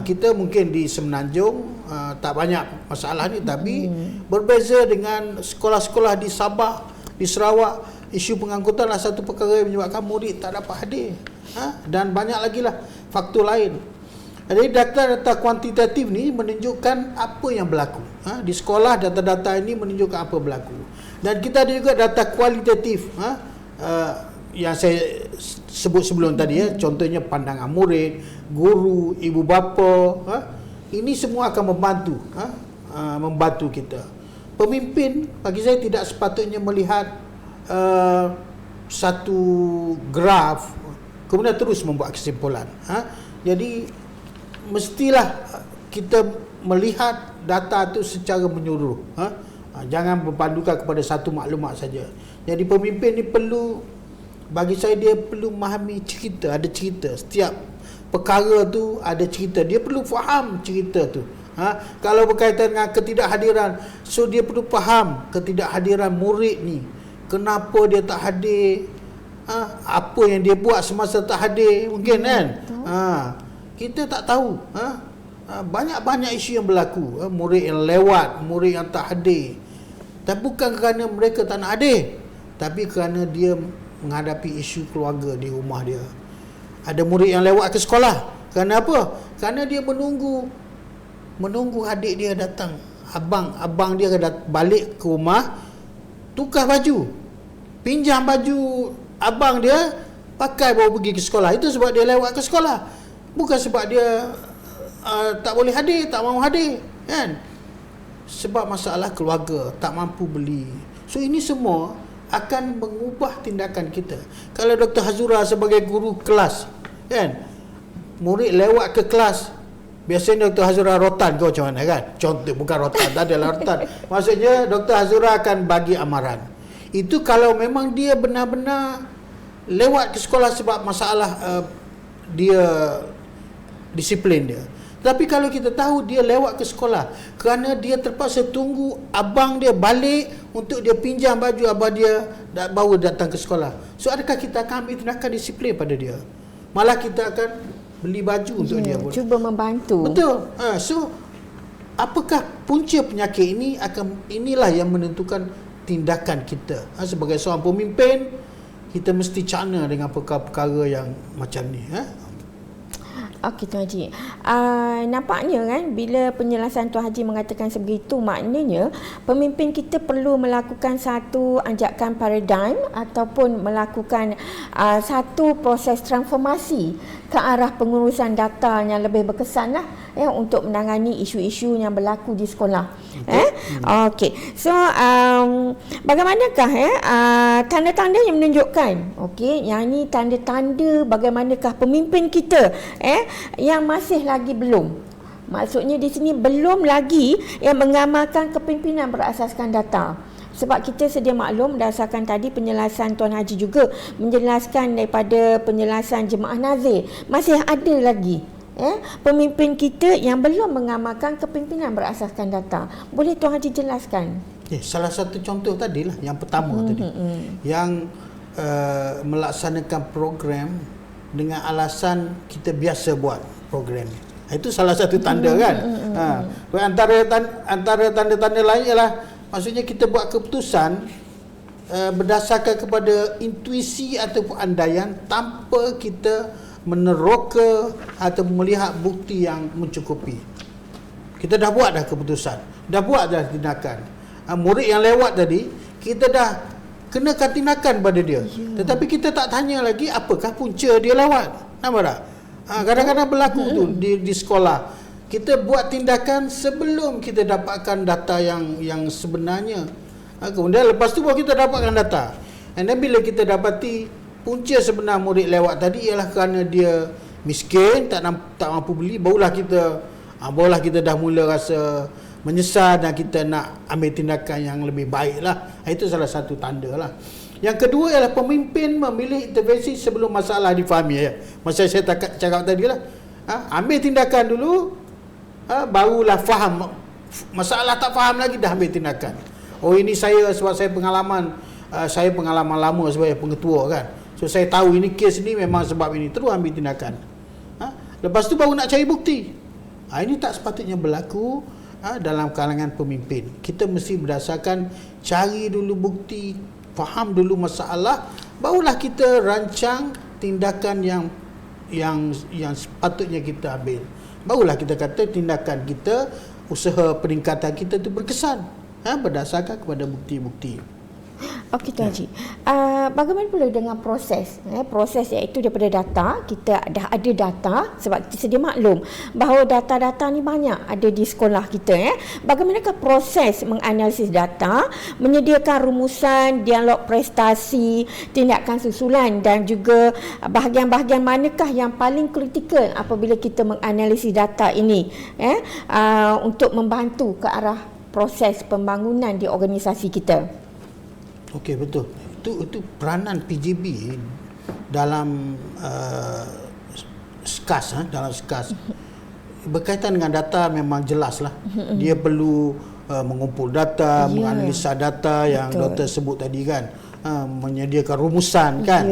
Kita mungkin di Semenanjung tak banyak masalah ni, tapi berbeza dengan sekolah-sekolah di Sabah, di Sarawak, isu pengangkutan adalah satu perkara yang menyebabkan murid tak dapat hadir. Dan banyak lagi lah faktor lain. Jadi data-data kuantitatif ni menunjukkan apa yang berlaku. Di sekolah data-data ini menunjukkan apa berlaku. Dan kita ada juga data kualitatif. Yang saya sebut sebelum tadi, contohnya pandangan murid, guru, ibu bapa. Ini semua akan membantu kita. Pemimpin bagi saya tidak sepatutnya melihat satu graf kemudian terus membuat kesimpulan. Jadi mestilah kita melihat data itu secara menyeluruh. Jangan berpandukan kepada satu maklumat saja. Jadi pemimpin ni perlu, bagi saya dia perlu memahami cerita, ada cerita. Setiap perkara tu ada cerita. Dia perlu faham cerita tu. Kalau berkaitan dengan ketidakhadiran, so dia perlu faham ketidakhadiran murid ni. Kenapa dia tak hadir? Apa yang dia buat semasa tak hadir? Mungkin kan? Kita tak tahu. Banyak-banyak isu yang berlaku. Murid yang lewat, murid yang tak hadir. Dan bukan kerana mereka tak nak hadir, tapi kerana dia menghadapi isu keluarga di rumah dia. Ada murid yang lewat ke sekolah. Kerana apa? Kerana dia menunggu adik dia datang. Abang dia akan balik ke rumah, tukar baju, pinjam baju abang dia, pakai baru pergi ke sekolah. Itu sebab dia lewat ke sekolah, bukan sebab dia tak boleh hadir, tak mahu hadir, kan? Sebab masalah keluarga, tak mampu beli. So ini semua akan mengubah tindakan kita. Kalau Dr. Hazura sebagai guru kelas, kan, murid lewat ke kelas, biasanya Dr. Hazura rotan ke macam mana, kan? Contoh, bukan rotan, tak adalah rotan. Maksudnya Dr. Hazura akan bagi amaran. Itu kalau memang dia benar-benar lewat ke sekolah sebab masalah dia disiplin dia. Tapi kalau kita tahu dia lewat ke sekolah kerana dia terpaksa tunggu abang dia balik untuk dia pinjam baju abang dia baru datang ke sekolah. So adakah kita akan ambil tindakan disiplin pada dia? Malah kita akan beli baju untuk dia pun. Cuba membantu. Betul. So apakah punca penyakit ini? Inilah yang menentukan tindakan kita. Sebagai seorang pemimpin, kita mesti cakna dengan perkara-perkara yang macam ni. Okey Tuan Haji, nampaknya kan bila penjelasan Tuan Haji mengatakan sebegitu, maknanya pemimpin kita perlu melakukan satu anjakan paradigm ataupun melakukan satu proses transformasi ke arah pengurusan data yang lebih berkesan lah, untuk menangani isu-isu yang berlaku di sekolah. Okey, so bagaimanakah tanda-tanda yang menunjukkan, yang ini tanda-tanda bagaimanakah pemimpin kita yang masih lagi belum, maksudnya di sini belum lagi yang mengamalkan kepimpinan berasaskan data. Sebab kita sedia maklum berdasarkan tadi penjelasan Tuan Haji juga menjelaskan daripada penjelasan Jemaah Nazir, masih ada lagi pemimpin kita yang belum mengamalkan kepimpinan berasaskan data. Boleh Tuan Haji jelaskan? Salah satu contoh tadilah yang pertama tadi, yang melaksanakan program dengan alasan kita biasa buat program. Itu salah satu tanda, kan? Antara tanda-tanda lain ialah, maksudnya kita buat keputusan berdasarkan kepada intuisi ataupun andaian tanpa kita meneroka atau melihat bukti yang mencukupi. Kita dah buat dah keputusan, dah buat dah tindakan. Murid yang lewat tadi, kita dah kenakan tindakan pada dia. Tetapi kita tak tanya lagi apakah punca dia lewat. Nampak tak? Kadang-kadang berlaku tu di sekolah. Kita buat tindakan sebelum kita dapatkan data yang sebenarnya. Kemudian lepas tu baru kita dapatkan data. Dan bila kita dapati punca sebenar murid lewat tadi ialah kerana dia miskin, tak mampu beli, barulah kita dah mula rasa menyesal dan kita nak ambil tindakan yang lebih baik lah. Itu salah satu tanda lah. Yang kedua ialah pemimpin memilih intervensi sebelum masalah difahami. Masa saya cakap tadi lah, ambil tindakan dulu, barulah masalah tak faham lagi dah ambil tindakan. Oh ini saya sebab saya pengalaman lama sebagai pengetua kan. So saya tahu ini kes ni memang sebab ini, terus ambil tindakan. Lepas tu baru nak cari bukti. Ini tak sepatutnya berlaku dalam kalangan pemimpin. Kita mesti berdasarkan cari dulu bukti, faham dulu masalah, barulah kita rancang tindakan yang sepatutnya kita ambil. Barulah kita kata tindakan kita, usaha peningkatan kita itu berkesan berdasarkan kepada bukti-bukti. Okey Tuan Haji, bagaimana pula dengan proses? Proses iaitu daripada data, kita dah ada data sebab kita sedia maklum bahawa data-data ni banyak ada di sekolah kita. Bagaimanakah proses menganalisis data, menyediakan rumusan, dialog prestasi, tindakan susulan dan juga bahagian-bahagian manakah yang paling kritikal apabila kita menganalisis data ini untuk membantu ke arah proses pembangunan di organisasi kita? Okey, betul. Itu peranan PJB dalam SKAS, dalam SKAS. Berkaitan dengan data memang jelaslah. Dia perlu mengumpul data, menganalisa data yang doktor sebut tadi kan. Menyediakan rumusan kan.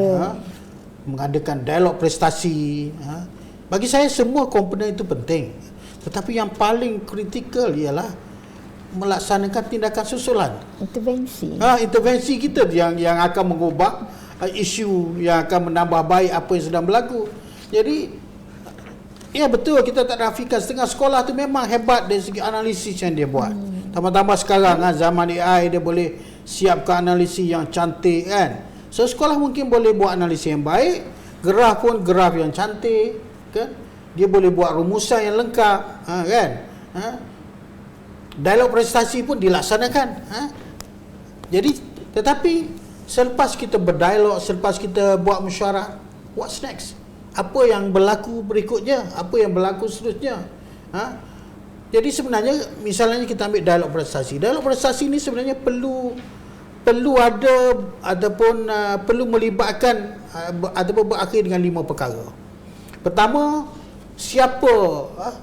Mengadakan dialog prestasi. Bagi saya semua komponen itu penting. Tetapi yang paling kritikal ialah melaksanakan tindakan susulan, intervensi kita yang akan mengubah isu, yang akan menambah baik apa yang sedang berlaku. Jadi ya betul, kita tak nafikan setengah sekolah tu memang hebat dari segi analisis yang dia buat. Tambah-tambah sekarang zaman AI, dia boleh siapkan analisis yang cantik kan. So sekolah mungkin boleh buat analisis yang baik, graf pun graf yang cantik kan. Dia boleh buat rumusan yang lengkap kan. Dialog prestasi pun dilaksanakan. Jadi tetapi selepas kita berdialog, selepas kita buat mesyuarat, what's next? Apa yang berlaku berikutnya? Apa yang berlaku seterusnya? Jadi sebenarnya misalnya kita ambil dialog prestasi. Dialog prestasi ni sebenarnya perlu ada ataupun perlu melibatkan ataupun berakhir dengan 5 perkara. Pertama,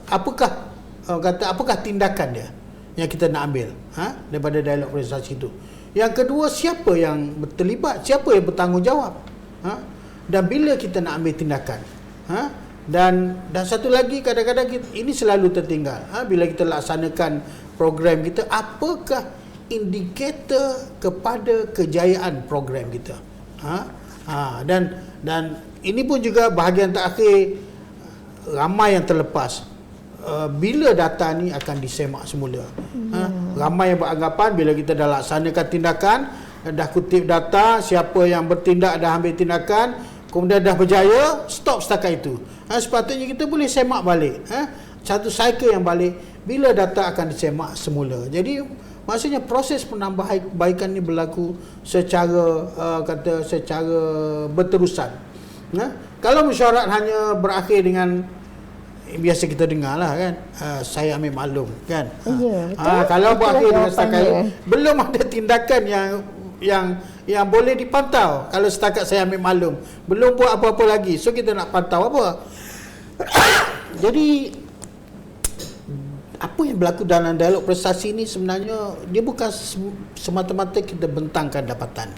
apakah tindakan dia yang kita nak ambil daripada dialog prestasi itu. Yang kedua, siapa yang terlibat, siapa yang bertanggungjawab, dan bila kita nak ambil tindakan. Dan satu lagi, kadang-kadang ini selalu tertinggal. Bila kita laksanakan program kita, apakah indikator kepada kejayaan program kita. Dan ini pun juga bahagian terakhir, ramai yang terlepas. Bila data ni akan disemak semula. Ramai yang beranggapan bila kita dah laksanakan tindakan, dah kutip data, siapa yang bertindak dah ambil tindakan, kemudian dah berjaya, stop setakat itu. Sepatutnya kita boleh semak balik. Satu cycle yang balik bila data akan disemak semula. Jadi maksudnya proses penambahbaikan ni berlaku secara secara berterusan. Kalau mesyuarat hanya berakhir dengan biasa kita dengar lah kan, saya ambil maklum kan. Kalau berakhir dengan setakat belum ada tindakan yang boleh dipantau. Kalau setakat saya ambil maklum, belum buat apa-apa lagi, so kita nak pantau apa? Jadi apa yang berlaku dalam dialog prestasi ni sebenarnya dia bukan semata-mata kita bentangkan dapatan.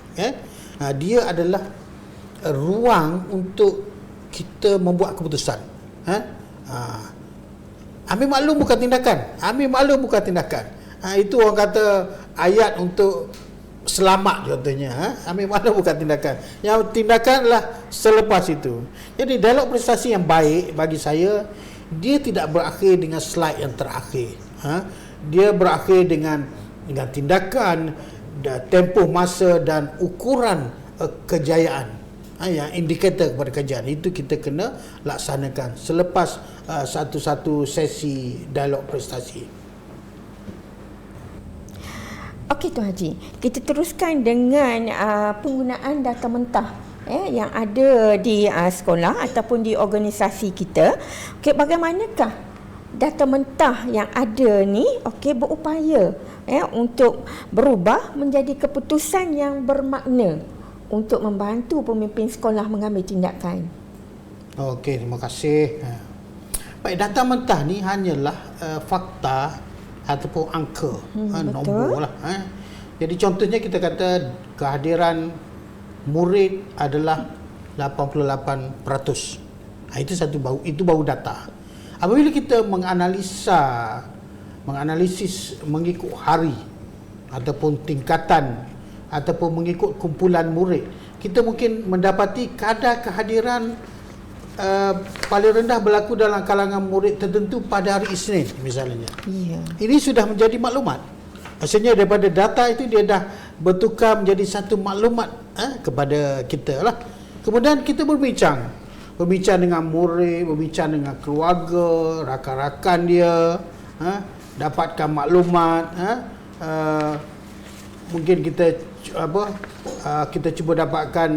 Dia adalah ruang untuk kita membuat keputusan. Ambil maklum bukan tindakan. Ambil maklum bukan tindakan. Itu orang kata ayat untuk selamat contohnya. Ambil maklum bukan tindakan. Yang tindakan adalah selepas itu. Jadi dialog prestasi yang baik bagi saya, dia tidak berakhir dengan slide yang terakhir. Dia berakhir dengan tindakan, tempoh masa dan ukuran kejayaan. Yang indikator kepada kejayaan itu kita kena laksanakan selepas satu-satu sesi dialog prestasi. Okey Tuan Haji, kita teruskan dengan penggunaan data mentah yang ada di sekolah ataupun di organisasi kita. Okey, bagaimanakah data mentah yang ada ni berupaya untuk berubah menjadi keputusan yang bermakna untuk membantu pemimpin sekolah mengambil tindakan. Okey, terima kasih. Baik, data mentah ni hanyalah fakta ataupun angka, betul. nombor lah. Jadi contohnya kita kata kehadiran murid adalah 88%. Itu baru data. Apabila kita menganalisis mengikut hari ataupun tingkatan ataupun mengikut kumpulan murid, kita mungkin mendapati kadar kehadiran paling rendah berlaku dalam kalangan murid tertentu pada hari Isnin misalnya. Ini sudah menjadi maklumat. Maksudnya daripada data itu dia dah bertukar menjadi satu maklumat kepada kita lah. Kemudian kita berbincang dengan murid, berbincang dengan keluarga, rakan-rakan dia, dapatkan maklumat, mungkin kita cuba dapatkan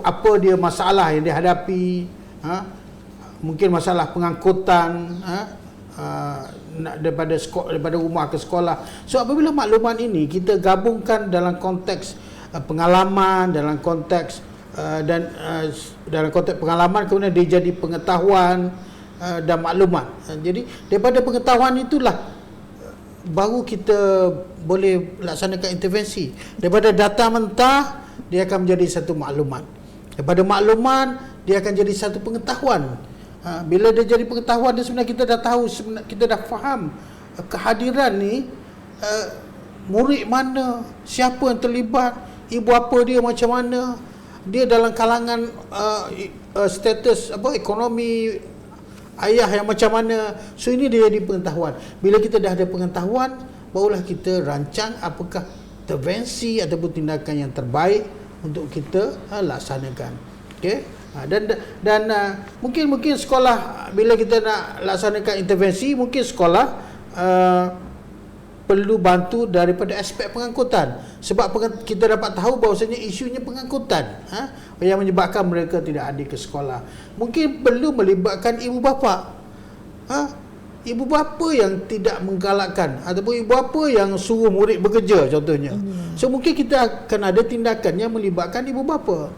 apa dia masalah yang dia hadapi, mungkin masalah pengangkutan daripada rumah ke sekolah. So apabila maklumat ini kita gabungkan dalam konteks pengalaman, dalam konteks pengalaman, kemudian dia jadi pengetahuan dan maklumat. Jadi daripada pengetahuan itulah baru kita boleh laksanakan intervensi. Daripada data mentah dia akan menjadi satu maklumat. Daripada maklumat dia akan jadi satu pengetahuan. Bila dia jadi pengetahuan, dia sebenarnya kita dah tahu, kita dah faham kehadiran ni, murid mana, siapa yang terlibat, ibu bapa dia macam mana, dia dalam kalangan status ekonomi ayah yang macam mana. So ini dia jadi pengetahuan. Bila kita dah ada pengetahuan, barulah kita rancang apakah intervensi ataupun tindakan yang terbaik untuk kita laksanakan. Okey. Dan mungkin sekolah, bila kita nak laksanakan intervensi, mungkin sekolah perlu bantu daripada aspek pengangkutan, sebab kita dapat tahu bahawasanya isunya pengangkutan yang menyebabkan mereka tidak hadir ke sekolah. Mungkin perlu melibatkan ibu bapa, ibu bapa yang tidak menggalakkan ataupun ibu bapa yang suruh murid bekerja contohnya. So mungkin kita akan ada tindakan yang melibatkan ibu bapa.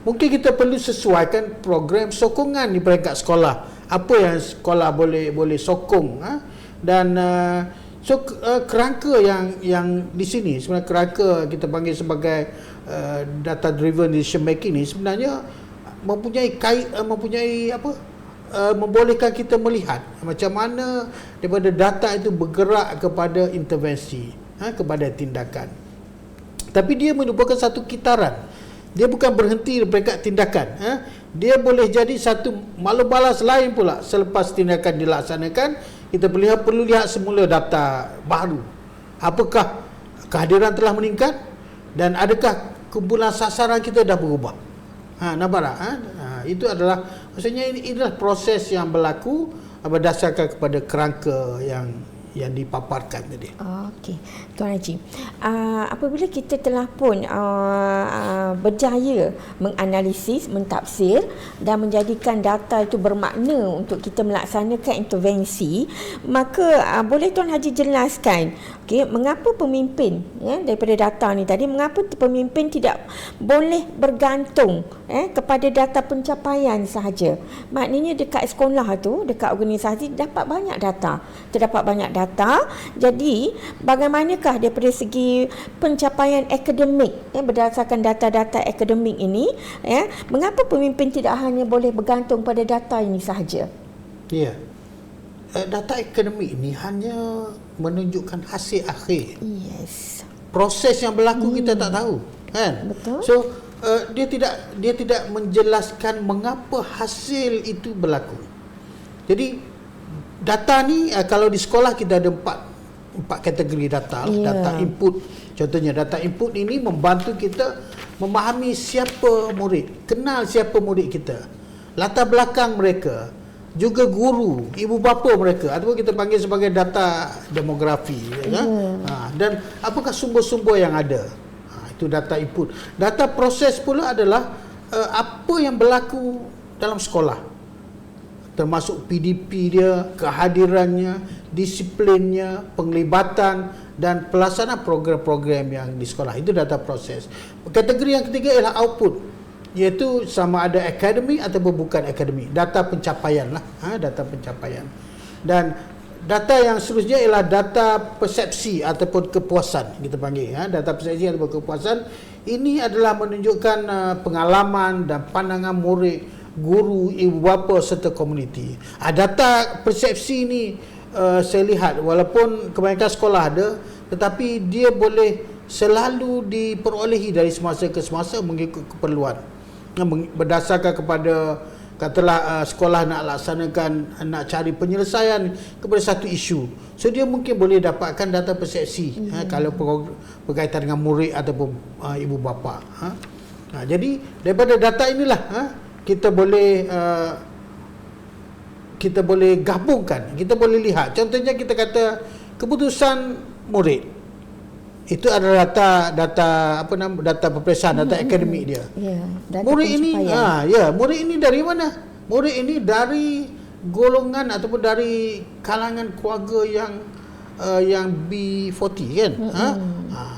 Mungkin kita perlu sesuaikan program sokongan di peringkat sekolah, apa yang sekolah boleh sokong, dan kerangka yang di sini sebenarnya, kerangka kita panggil sebagai data driven decision making ni sebenarnya mempunyai membolehkan kita melihat macam mana daripada data itu bergerak kepada intervensi, kepada tindakan. Tapi dia merupakan satu kitaran. Dia bukan berhenti di peringkat tindakan. Dia boleh jadi satu maklum balas lain pula selepas tindakan dilaksanakan. Kita perlu lihat semula data baru. Apakah kehadiran telah meningkat dan adakah kumpulan sasaran kita dah berubah. Nampak tak? Itu adalah, maksudnya ini adalah proses yang berlaku berdasarkan kepada kerangka yang dipaparkan tadi. Okey, Tuan Haji, apabila kita telah pun berjaya menganalisis, mentafsir dan menjadikan data itu bermakna untuk kita melaksanakan intervensi, maka boleh Tuan Haji jelaskan, mengapa pemimpin, daripada data ni tadi, mengapa pemimpin tidak boleh bergantung kepada data pencapaian sahaja? Maknanya dekat sekolah tu, dekat organisasi terdapat banyak data. Jadi bagaimanakah daripada segi pencapaian akademik, berdasarkan data-data akademik ini, mengapa pemimpin tidak hanya boleh bergantung pada data ini sahaja? Ya, data akademik ini hanya menunjukkan hasil akhir. Yes. Proses yang berlaku kita tak tahu, kan? Betul. So dia tidak menjelaskan mengapa hasil itu berlaku. Jadi data ni, kalau di sekolah kita ada empat kategori data. Data input. Contohnya data input ini membantu kita memahami siapa murid, kenal siapa murid kita, latar belakang mereka, juga guru, ibu bapa mereka, ataupun kita panggil sebagai data demografi, dan apakah sumber-sumber yang ada. Itu data input. Data proses pula adalah apa yang berlaku dalam sekolah, termasuk PDP dia, kehadirannya, disiplinnya, penglibatan dan pelaksanaan program-program yang di sekolah. Itu data proses. Kategori yang ketiga ialah output, iaitu sama ada akademik ataupun bukan akademik. Data pencapaian lah, data pencapaian. Dan data yang seterusnya ialah data persepsi ataupun kepuasan, kita panggil data persepsi ataupun kepuasan. Ini adalah menunjukkan pengalaman dan pandangan murid, guru, ibu bapa serta komuniti. Data persepsi ini saya lihat walaupun kebanyakan sekolah ada, tetapi dia boleh selalu diperolehi dari semasa ke semasa mengikut keperluan, berdasarkan kepada katalah sekolah nak laksanakan, nak cari penyelesaian kepada satu isu. So dia mungkin boleh dapatkan data persepsi kalau berkaitan dengan murid ataupun ibu bapa. Jadi daripada data inilah kita boleh gabungkan, kita boleh lihat. Contohnya kita kata keputusan murid itu adalah data peperiksaan, data akademik dia. Murid ini murid ini dari mana? Murid ini dari golongan ataupun dari kalangan keluarga yang B40 kan.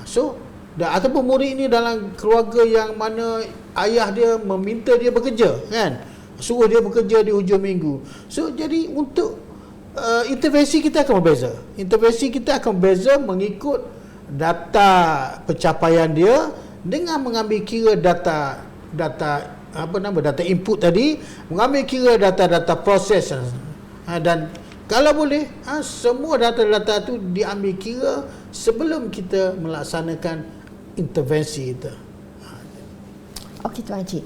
So ataupun murid ini dalam keluarga yang mana ayah dia meminta dia bekerja kan, suruh dia bekerja di hujung minggu. So jadi untuk intervensi kita akan berbeza. Intervensi kita akan berbeza mengikut data pencapaian dia dengan mengambil kira data input tadi, mengambil kira data-data proses, dan kalau boleh semua data-data itu diambil kira sebelum kita melaksanakan intervensi kita. Okey Tuan Haji,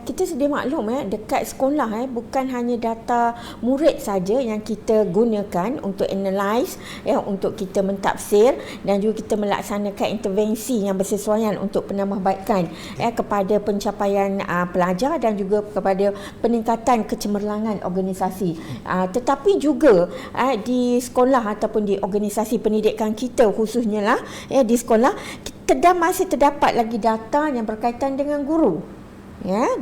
kita sedia maklum dekat sekolah bukan hanya data murid saja yang kita gunakan untuk analyse untuk kita mentafsir dan juga kita melaksanakan intervensi yang bersesuaian untuk penambahbaikan kepada pencapaian pelajar dan juga kepada peningkatan kecemerlangan organisasi. Tetapi juga di sekolah ataupun di organisasi pendidikan kita khususnya lah di sekolah masih terdapat lagi data yang berkaitan dengan guru.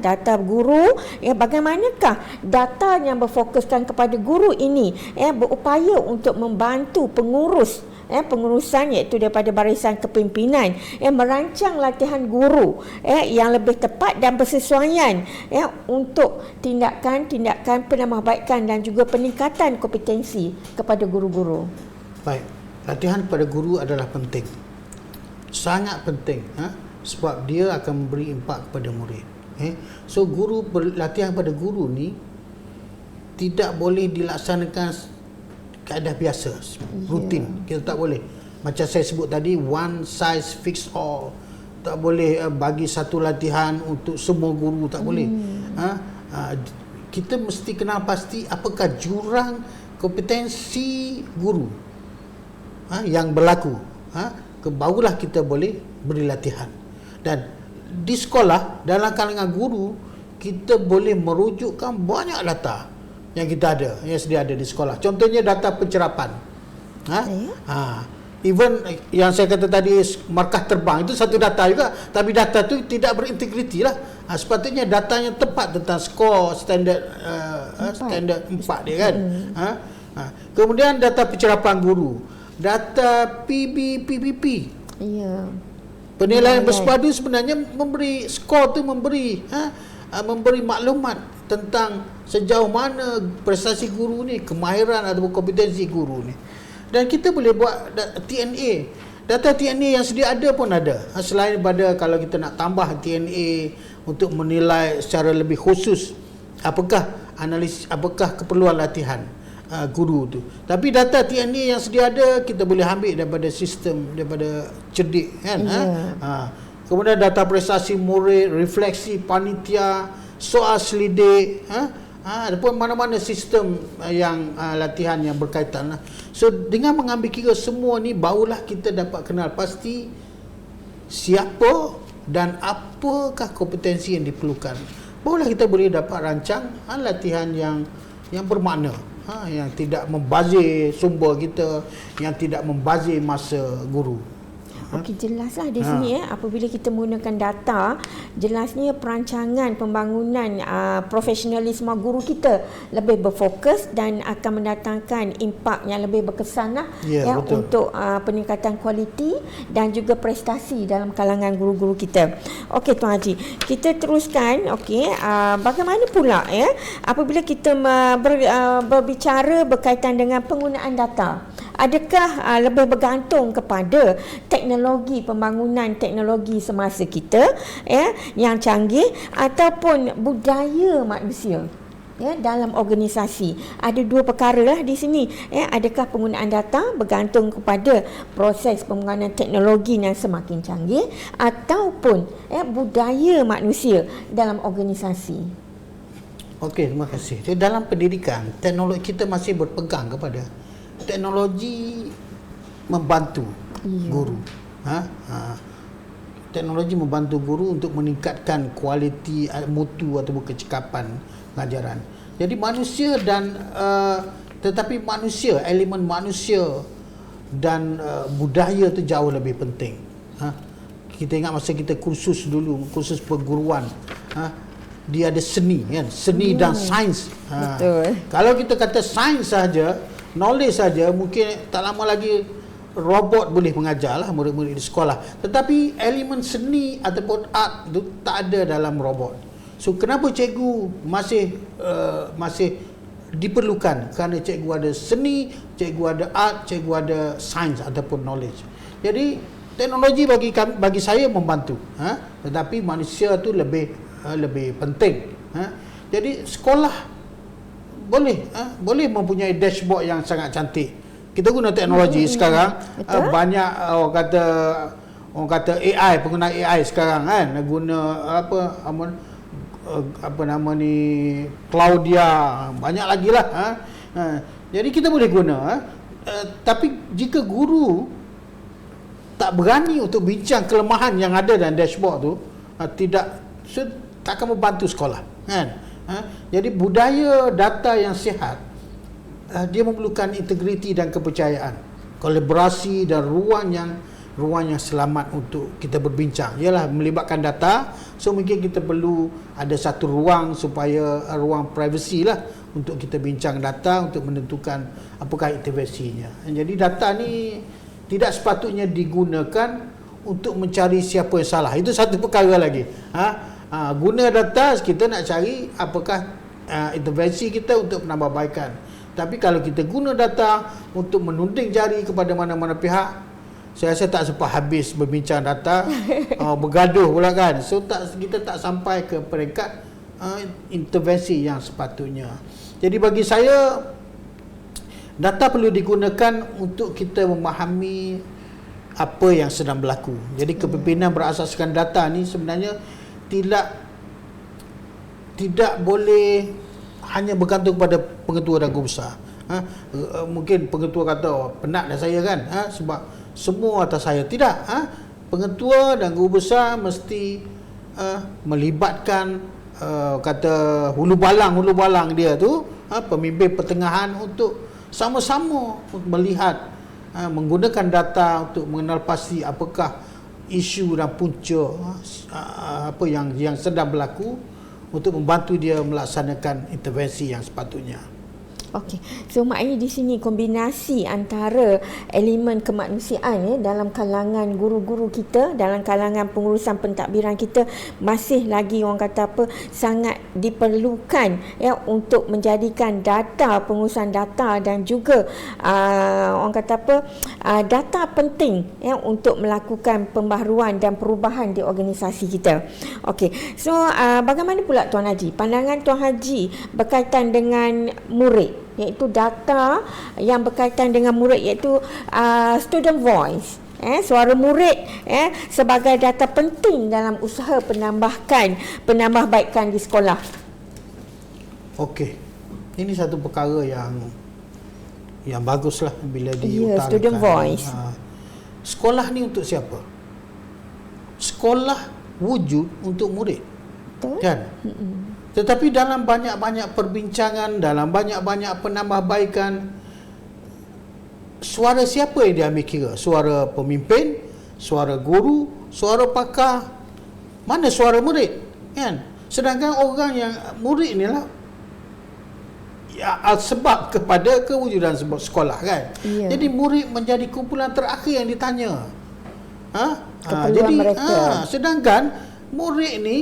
Data guru, bagaimanakah data yang berfokuskan kepada guru ini berupaya untuk membantu pengurusan iaitu daripada barisan kepimpinan merancang latihan guru yang lebih tepat dan bersesuaian untuk tindakan penambahbaikan dan juga peningkatan kompetensi kepada guru-guru. Baik, latihan kepada guru adalah penting. Sangat penting sebab dia akan memberi impak kepada murid. So latihan pada guru ni tidak boleh dilaksanakan keadaan biasa, rutin. Kita tak boleh. Macam saya sebut tadi, one size fits all. Tak boleh bagi satu latihan untuk semua guru, tak boleh. Kita mesti kenal pasti apakah jurang kompetensi guru yang berlaku. Barulah kita boleh beri latihan. Dan di sekolah, dalam kalangan guru, kita boleh merujukkan banyak data yang kita ada, yang sedia ada di sekolah. Contohnya data pencerapan. Even yang saya kata tadi, markah terbang, itu satu data juga, tapi data itu tidak berintegriti lah. Sepatutnya datanya tepat tentang skor standard 4 dia kan. Kemudian data pencerapan guru, data PBPPP. Penilaian bersepadu sebenarnya memberi skor tu, memberi maklumat tentang sejauh mana prestasi guru ni, kemahiran ataupun kompetensi guru ni. Dan kita boleh buat TNA. Data TNA yang sedia ada pun ada. Selain daripada kalau kita nak tambah TNA untuk menilai secara lebih khusus apakah keperluan latihan guru tu. Tapi data TNA yang sedia ada kita boleh ambil daripada sistem, daripada cerdik kan. Kemudian data prestasi murid, refleksi panitia, soal selidik, ataupun mana-mana sistem yang latihan yang berkaitan. So dengan mengambil kira semua ni, barulah kita dapat kenal pasti siapa dan apakah kompetensi yang diperlukan. Barulah kita boleh dapat rancang latihan yang bermakna. Yang tidak membazir sumber kita, yang tidak membazir masa guru. Okey, jelaslah di sini apabila kita menggunakan data, jelasnya perancangan pembangunan profesionalisme guru kita lebih berfokus dan akan mendatangkan impak yang lebih berkesan untuk peningkatan kualiti dan juga prestasi dalam kalangan guru-guru kita. Okey Tuan Haji, kita teruskan. Okey, bagaimana pula apabila kita berbicara berkaitan dengan penggunaan data? Adakah lebih bergantung kepada teknologi pembangunan teknologi semasa kita yang canggih ataupun budaya manusia dalam organisasi? Ada dua perkara lah di sini. Adakah penggunaan data bergantung kepada proses pembangunan teknologi yang semakin canggih ataupun budaya manusia dalam organisasi? Okey, terima kasih. Jadi dalam pendidikan, teknologi kita masih berpegang kepada teknologi membantu guru. Teknologi membantu guru untuk meningkatkan kualiti mutu ataupun kecekapan pengajaran. Jadi manusia dan tetapi manusia, elemen manusia dan budaya tu jauh lebih penting. Kita ingat masa kita kursus dulu, kursus perguruan, dia ada seni kan, seni dan sains. Betul. Kalau kita kata sains saja, knowledge saja, mungkin tak lama lagi robot boleh mengajarlah murid-murid di sekolah. Tetapi elemen seni ataupun art itu tak ada dalam robot. So kenapa cikgu masih diperlukan? Kerana cikgu ada seni, cikgu ada art, cikgu ada sains ataupun knowledge. Jadi teknologi bagi saya membantu, tetapi manusia tu lebih penting. Jadi sekolah boleh mempunyai dashboard yang sangat cantik. Kita guna teknologi sekarang, banyak orang kata AI, pengguna AI sekarang kan, guna apa nama ni, Claudia, banyak lagi lah. Jadi kita boleh guna, tapi jika guru tak berani untuk bincang kelemahan yang ada dalam dashboard tu, tak akan membantu sekolah kan. Jadi budaya data yang sihat, dia memerlukan integriti dan kepercayaan, kolaborasi dan ruang yang selamat untuk kita berbincang. Ialah melibatkan data. So mungkin kita perlu ada satu ruang supaya ruang privacy lah untuk kita bincang data untuk menentukan apakah intervensinya. Jadi data ni tidak sepatutnya digunakan untuk mencari siapa yang salah. Itu satu perkara lagi. Guna data kita nak cari apakah intervensi kita untuk penambahbaikan. Tapi kalau kita guna data untuk menunding jari kepada mana-mana pihak, saya rasa tak sempat habis berbincang data, bergaduh pula kan. So kita tak sampai ke peringkat intervensi yang sepatutnya. Jadi bagi saya, data perlu digunakan untuk kita memahami apa yang sedang berlaku. Jadi kepimpinan berasaskan data ni sebenarnya tidak boleh hanya bergantung pada pengetua dan guru besar. Mungkin pengetua kata, penat dah saya kan, sebab semua atas saya. Tidak. Pengetua dan guru besar mesti melibatkan kata hulu balang dia tu, pemimpin pertengahan, untuk sama-sama melihat, menggunakan data untuk mengenal pasti apakah isu dan punca apa yang sedang berlaku untuk membantu dia melaksanakan intervensi yang sepatutnya. Okey, so maknanya di sini kombinasi antara elemen kemanusiaan dalam kalangan guru-guru kita, dalam kalangan pengurusan pentadbiran kita masih lagi orang kata sangat diperlukan untuk menjadikan data, pengurusan data dan juga orang kata data penting untuk melakukan pembaharuan dan perubahan di organisasi kita. Okey, so bagaimana pula Tuan Haji? Pandangan Tuan Haji berkaitan dengan murid, iaitu data yang berkaitan dengan murid, iaitu student voice, suara murid sebagai data penting dalam usaha penambahbaikan di sekolah. Okey, ini satu perkara yang baguslah bila diutarakan. Student voice. Sekolah ni untuk siapa? Sekolah wujud untuk murid. Betul? Kan? Tetapi dalam banyak-banyak perbincangan, dalam banyak-banyak penambahbaikan, suara siapa yang diambil kira? Suara pemimpin, suara guru, suara pakar, mana suara murid, kan? Sedangkan orang yang murid inilah sebab kepada kewujudan sebuah sekolah, kan. Jadi murid menjadi kumpulan terakhir yang ditanya. Jadi mereka. Sedangkan murid ni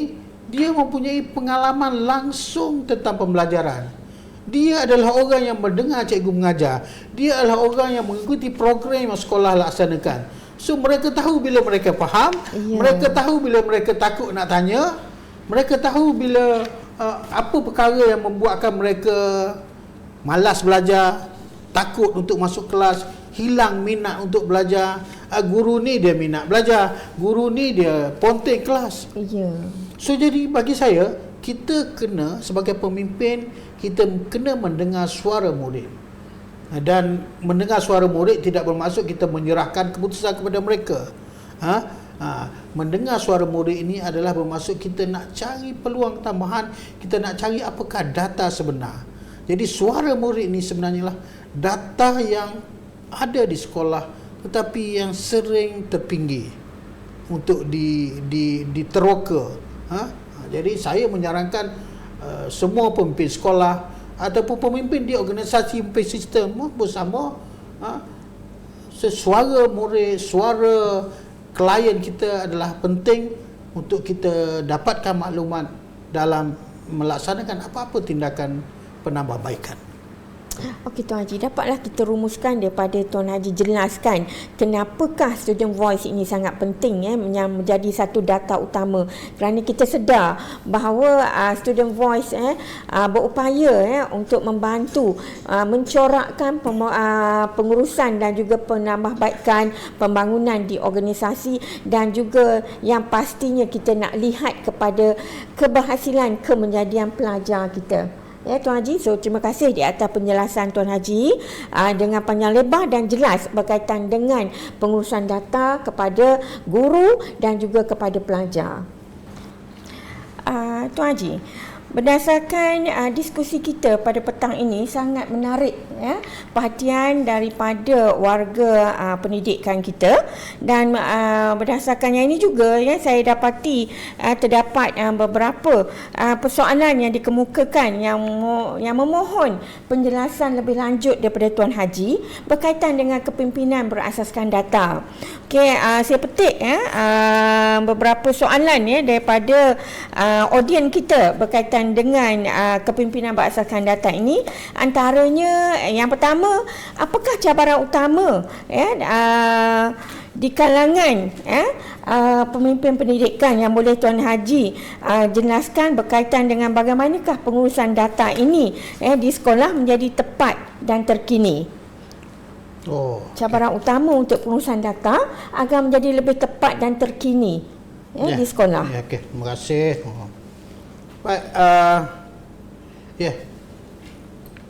dia mempunyai pengalaman langsung tentang pembelajaran. Dia adalah orang yang mendengar cikgu mengajar. Dia adalah orang yang mengikuti program yang sekolah laksanakan. So mereka tahu bila mereka faham, mereka tahu bila mereka takut nak tanya, mereka tahu bila apa perkara yang membuatkan mereka malas belajar, takut untuk masuk kelas, hilang minat untuk belajar. Guru ni dia minat belajar, guru ni dia ponteng kelas. So jadi bagi saya, kita kena sebagai pemimpin, kita kena mendengar suara murid. Dan mendengar suara murid tidak bermaksud kita menyerahkan keputusan kepada mereka. Mendengar suara murid ini adalah bermaksud kita nak cari peluang tambahan, kita nak cari apakah data sebenar. Jadi suara murid ini sebenarnya lah data yang ada di sekolah tetapi yang sering terpinggir untuk diteroka. Jadi saya menyarankan semua pemimpin sekolah ataupun pemimpin di organisasi pemimpin sistem bersama suara murid, suara klien kita adalah penting untuk kita dapatkan maklumat dalam melaksanakan apa-apa tindakan penambahbaikan. Okey Tuan Haji, dapatlah kita rumuskan daripada Tuan Haji jelaskan kenapakah student voice ini sangat penting yang menjadi satu data utama, kerana kita sedar bahawa student voice berupaya untuk membantu mencorakkan pengurusan dan juga penambahbaikan pembangunan di organisasi, dan juga yang pastinya kita nak lihat kepada keberhasilan kemenjadian pelajar kita. Tuan Haji, so terima kasih di atas penjelasan Tuan Haji dengan panjang lebar dan jelas berkaitan dengan pengurusan data kepada guru dan juga kepada pelajar. Tuan Haji, berdasarkan diskusi kita pada petang ini sangat menarik perhatian daripada warga pendidikan kita, dan berdasarkan yang ini juga saya dapati terdapat beberapa persoalan yang dikemukakan yang memohon penjelasan lebih lanjut daripada Tuan Haji berkaitan dengan kepimpinan berasaskan data. Okey, saya petik beberapa soalan daripada audien kita berkaitan dengan kepimpinan berasaskan data ini. Antaranya yang pertama, apakah cabaran utama di kalangan pemimpin pendidikan yang boleh Tuan Haji jelaskan berkaitan dengan bagaimanakah pengurusan data ini di sekolah menjadi tepat dan terkini. Cabaran utama untuk pengurusan data agar menjadi lebih tepat dan terkini di sekolah. Okey, terima kasih. Baik,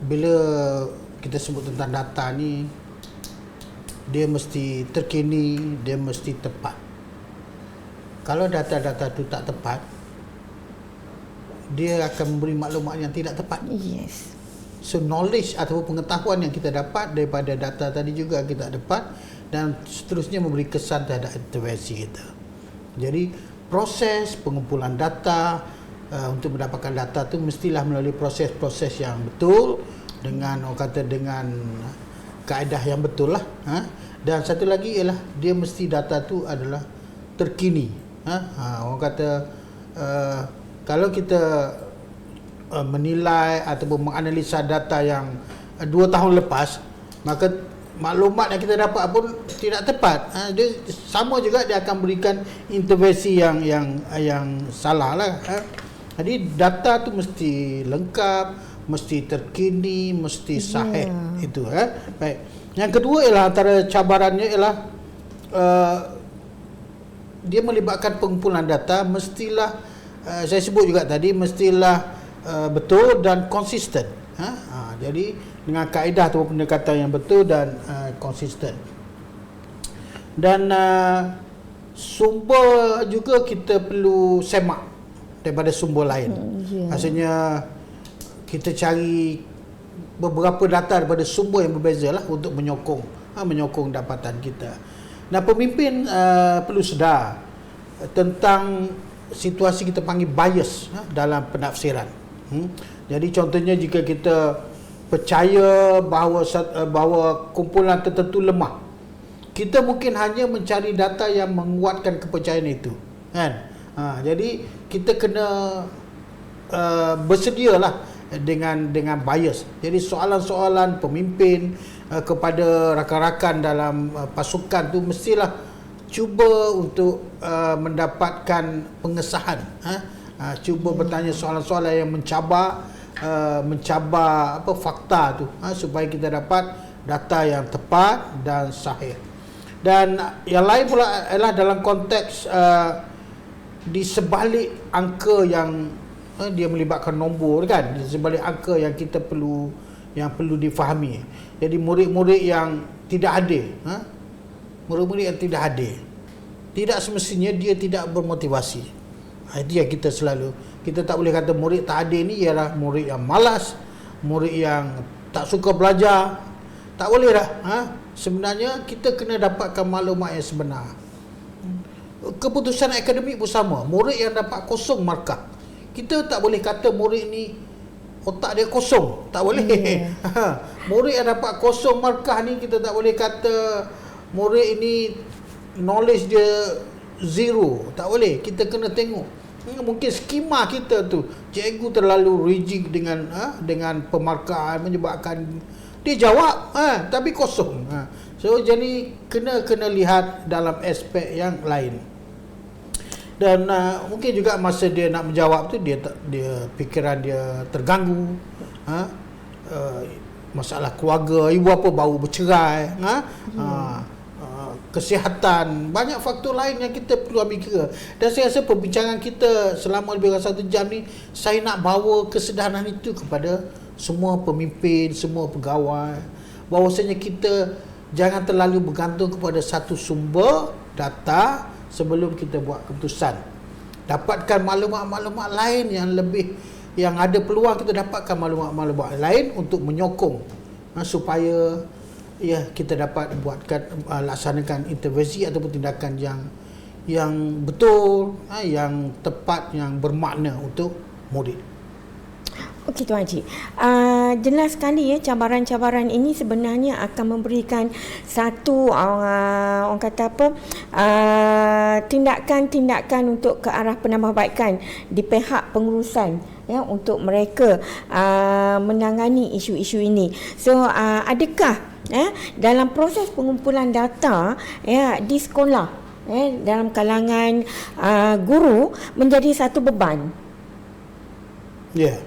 bila kita sebut tentang data ni, dia mesti terkini, dia mesti tepat. Kalau data-data tu tak tepat, dia akan memberi maklumat yang tidak tepat. Yes. So knowledge atau pengetahuan yang kita dapat daripada data tadi juga kita dapat, dan seterusnya memberi kesan terhadap intervensi kita. Jadi proses pengumpulan data, untuk mendapatkan data tu mestilah melalui proses-proses yang betul, dengan orang kata dengan kaedah yang betul lah. Dan satu lagi ialah dia mesti data tu adalah terkini. Orang kata kalau kita menilai ataupun menganalisa data yang 2 tahun lepas, maka maklumat yang kita dapat pun tidak tepat. Dia sama juga, dia akan berikan intervensi yang salah lah. Jadi data tu mesti lengkap, mesti terkini, mesti sahih. Itu baik. Yang kedua ialah antara cabarannya ialah dia melibatkan pengumpulan data, mestilah saya sebut juga tadi, mestilah betul dan konsisten. Jadi dengan kaedah atau pendekatan yang betul dan konsisten. Dan sumber juga kita perlu semak daripada sumber lain. Maksudnya kita cari beberapa data daripada sumber yang berbeza lah untuk menyokong dapatan kita. Nah, pemimpin perlu sedar tentang situasi kita panggil bias dalam penafsiran. Jadi contohnya jika kita percaya bahawa kumpulan tertentu lemah, kita mungkin hanya mencari data yang menguatkan kepercayaan itu, kan? Jadi kita kena bersedialah dengan bias. Jadi soalan-soalan pemimpin kepada rakan-rakan dalam pasukan tu mestilah cuba untuk mendapatkan pengesahan, cuba bertanya soalan-soalan yang mencabar fakta tu, supaya kita dapat data yang tepat dan sahih. Dan yang lain pula adalah dalam konteks di sebalik angka yang dia melibatkan nombor, kan, di sebalik angka yang kita perlu difahami. Jadi murid-murid yang tidak hadir, murid-murid yang tidak hadir, tidak semestinya dia tidak bermotivasi. Itu yang kita tak boleh kata murid tak hadir ni ialah murid yang malas, murid yang tak suka belajar. Tak boleh dah. Sebenarnya kita kena dapatkan maklumat yang sebenar. Keputusan akademik pun sama. Murid yang dapat kosong markah, kita tak boleh kata murid ni otak dia kosong. Tak boleh. Murid yang dapat kosong markah ni, kita tak boleh kata murid ini knowledge dia zero. Tak boleh. Kita kena tengok. Mungkin skema kita tu, cikgu terlalu rigid dengan pemarkaan menyebabkan dia jawab tapi kosong. So jadi kena lihat dalam aspek yang lain. Dan mungkin juga masa dia nak menjawab tu dia fikiran dia terganggu, masalah keluarga, ibu bapa baru bercerai, kesihatan, banyak faktor lain yang kita perlu ambil kira. Dan saya rasa perbincangan kita selama lebih kurang 1 jam ni, saya nak bawa kesedaran itu kepada semua pemimpin, semua pegawai, bahawasanya kita jangan terlalu bergantung kepada satu sumber data sebelum kita buat keputusan. Dapatkan maklumat-maklumat lain yang ada peluang kita dapatkan maklumat-maklumat lain untuk menyokong supaya kita dapat laksanakan intervensi ataupun tindakan yang betul, yang tepat, yang bermakna untuk murid. Okey Tuan Haji, jelas sekali cabaran-cabaran ini sebenarnya akan memberikan satu orang kata apa, tindakan-tindakan untuk ke arah penambahbaikan di pihak pengurusan untuk mereka menangani isu-isu ini. So adakah dalam proses pengumpulan data di sekolah dalam kalangan guru menjadi satu beban? Ya.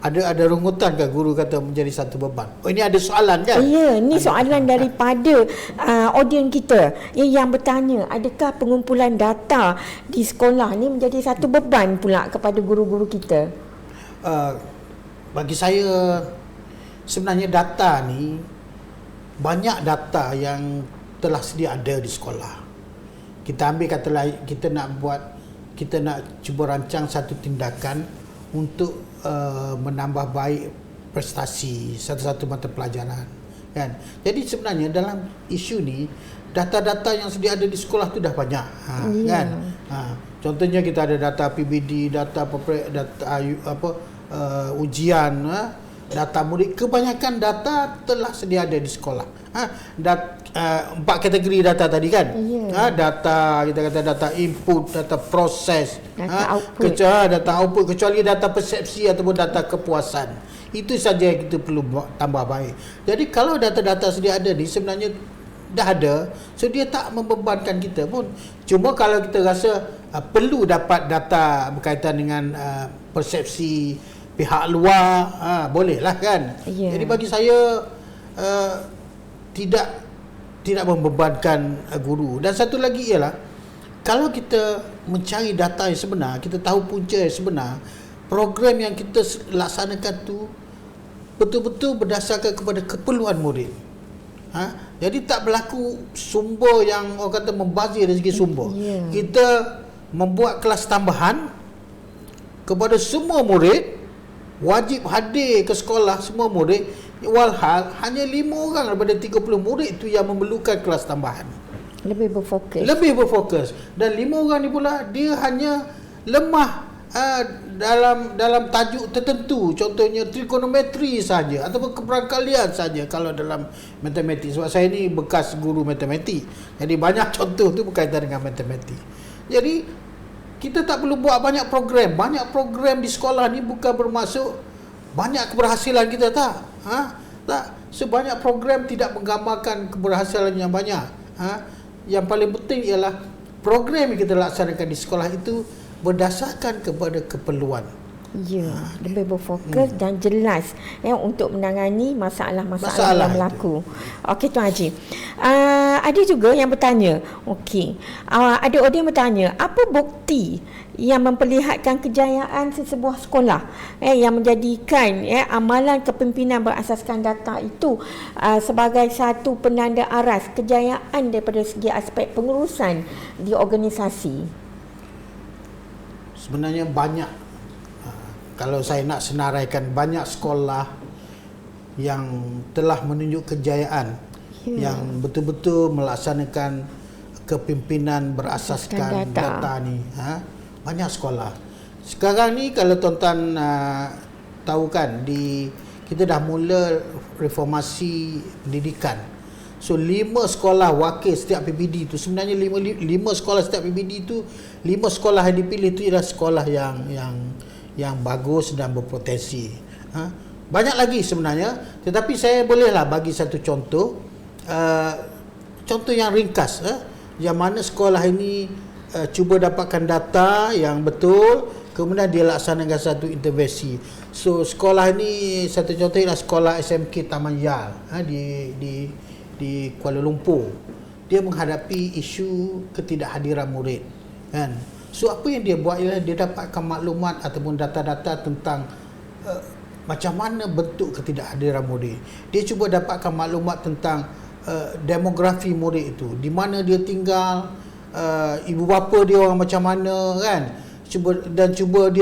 Ada rungutan ke guru kata menjadi satu beban? Oh, ini ada soalan kan? Ya, ini soalan daripada audiens kita yang bertanya, adakah pengumpulan data di sekolah ni menjadi satu beban pula kepada guru-guru kita? Bagi saya sebenarnya data ni, banyak data yang telah sedia ada di sekolah. Kita ambil katalah kita nak cuba rancang satu tindakan untuk menambah baik prestasi satu-satu mata pelajaran, kan? Jadi sebenarnya dalam isu ni data-data yang sedia ada di sekolah tu dah banyak, kan? Contohnya kita ada data PBD, data ujian, data murid. Kebanyakan data telah sedia ada di sekolah. 4 kategori data tadi kan? Data, kita kata data input, data proses, data output, kecuali data persepsi ataupun data kepuasan. Itu saja yang kita perlu tambah baik. Jadi kalau data-data sedia ada ni sebenarnya dah ada, so dia tak membebankan kita pun. Cuma kalau kita rasa perlu dapat data berkaitan dengan persepsi pihak luar, bolehlah kan? Jadi bagi saya tidak membebankan guru. Dan satu lagi ialah, kalau kita mencari data yang sebenar, kita tahu punca yang sebenar, program yang kita laksanakan tu betul-betul berdasarkan kepada keperluan murid. Jadi tak berlaku sumber yang orang kata membazir dari segi sumber. Kita membuat kelas tambahan kepada semua murid, wajib hadir ke sekolah semua murid, walhal hanya 5 orang daripada 30 murid itu yang memerlukan kelas tambahan. Lebih berfokus. Dan 5 orang ni pula dia hanya lemah dalam tajuk tertentu, contohnya trigonometri saja ataupun keperangkalian saja kalau dalam matematik. Sebab saya ni bekas guru matematik, jadi banyak contoh tu berkaitan dengan matematik. Jadi kita tak perlu buat banyak program di sekolah ni bukan bermaksud banyak keberhasilan kita, tak. Tak. So banyak program tidak menggambarkan keberhasilan yang banyak. Yang paling penting ialah program yang kita laksanakan di sekolah itu berdasarkan kepada keperluan. Ya, lebih berfokus dan jelas untuk menangani masalah-masalah yang berlaku. Okey Tuan Haji. Ada juga yang bertanya, ada orang yang bertanya, apa bukti yang memperlihatkan kejayaan sesebuah sekolah yang menjadikan amalan kepimpinan berasaskan data itu sebagai satu penanda aras kejayaan daripada segi aspek pengurusan di organisasi? Sebenarnya banyak. Kalau saya nak senaraikan, banyak sekolah yang telah menunjuk kejayaan, yang betul-betul melaksanakan kepimpinan berasaskan data ni. Banyak sekolah. Sekarang ni kalau tuan-tuan tahu kan, kita dah mula reformasi pendidikan. So 5 sekolah wakil setiap PBD tu, sebenarnya 5 sekolah setiap PBD tu, 5 sekolah yang dipilih tu ialah sekolah yang bagus dan berpotensi. Banyak lagi sebenarnya, tetapi saya bolehlah bagi satu contoh, contoh yang ringkas, yang mana sekolah ini cuba dapatkan data yang betul, kemudian dia laksanakan satu intervensi. So sekolah ini, satu contoh ialah sekolah SMK Taman Yal di Kuala Lumpur. Dia menghadapi isu ketidakhadiran murid, kan. So apa yang dia buat ialah dia dapatkan maklumat ataupun data-data tentang macam mana bentuk ketidakhadiran murid. Dia cuba dapatkan maklumat tentang demografi murid itu, di mana dia tinggal, ibu bapa dia orang macam mana, kan. Dia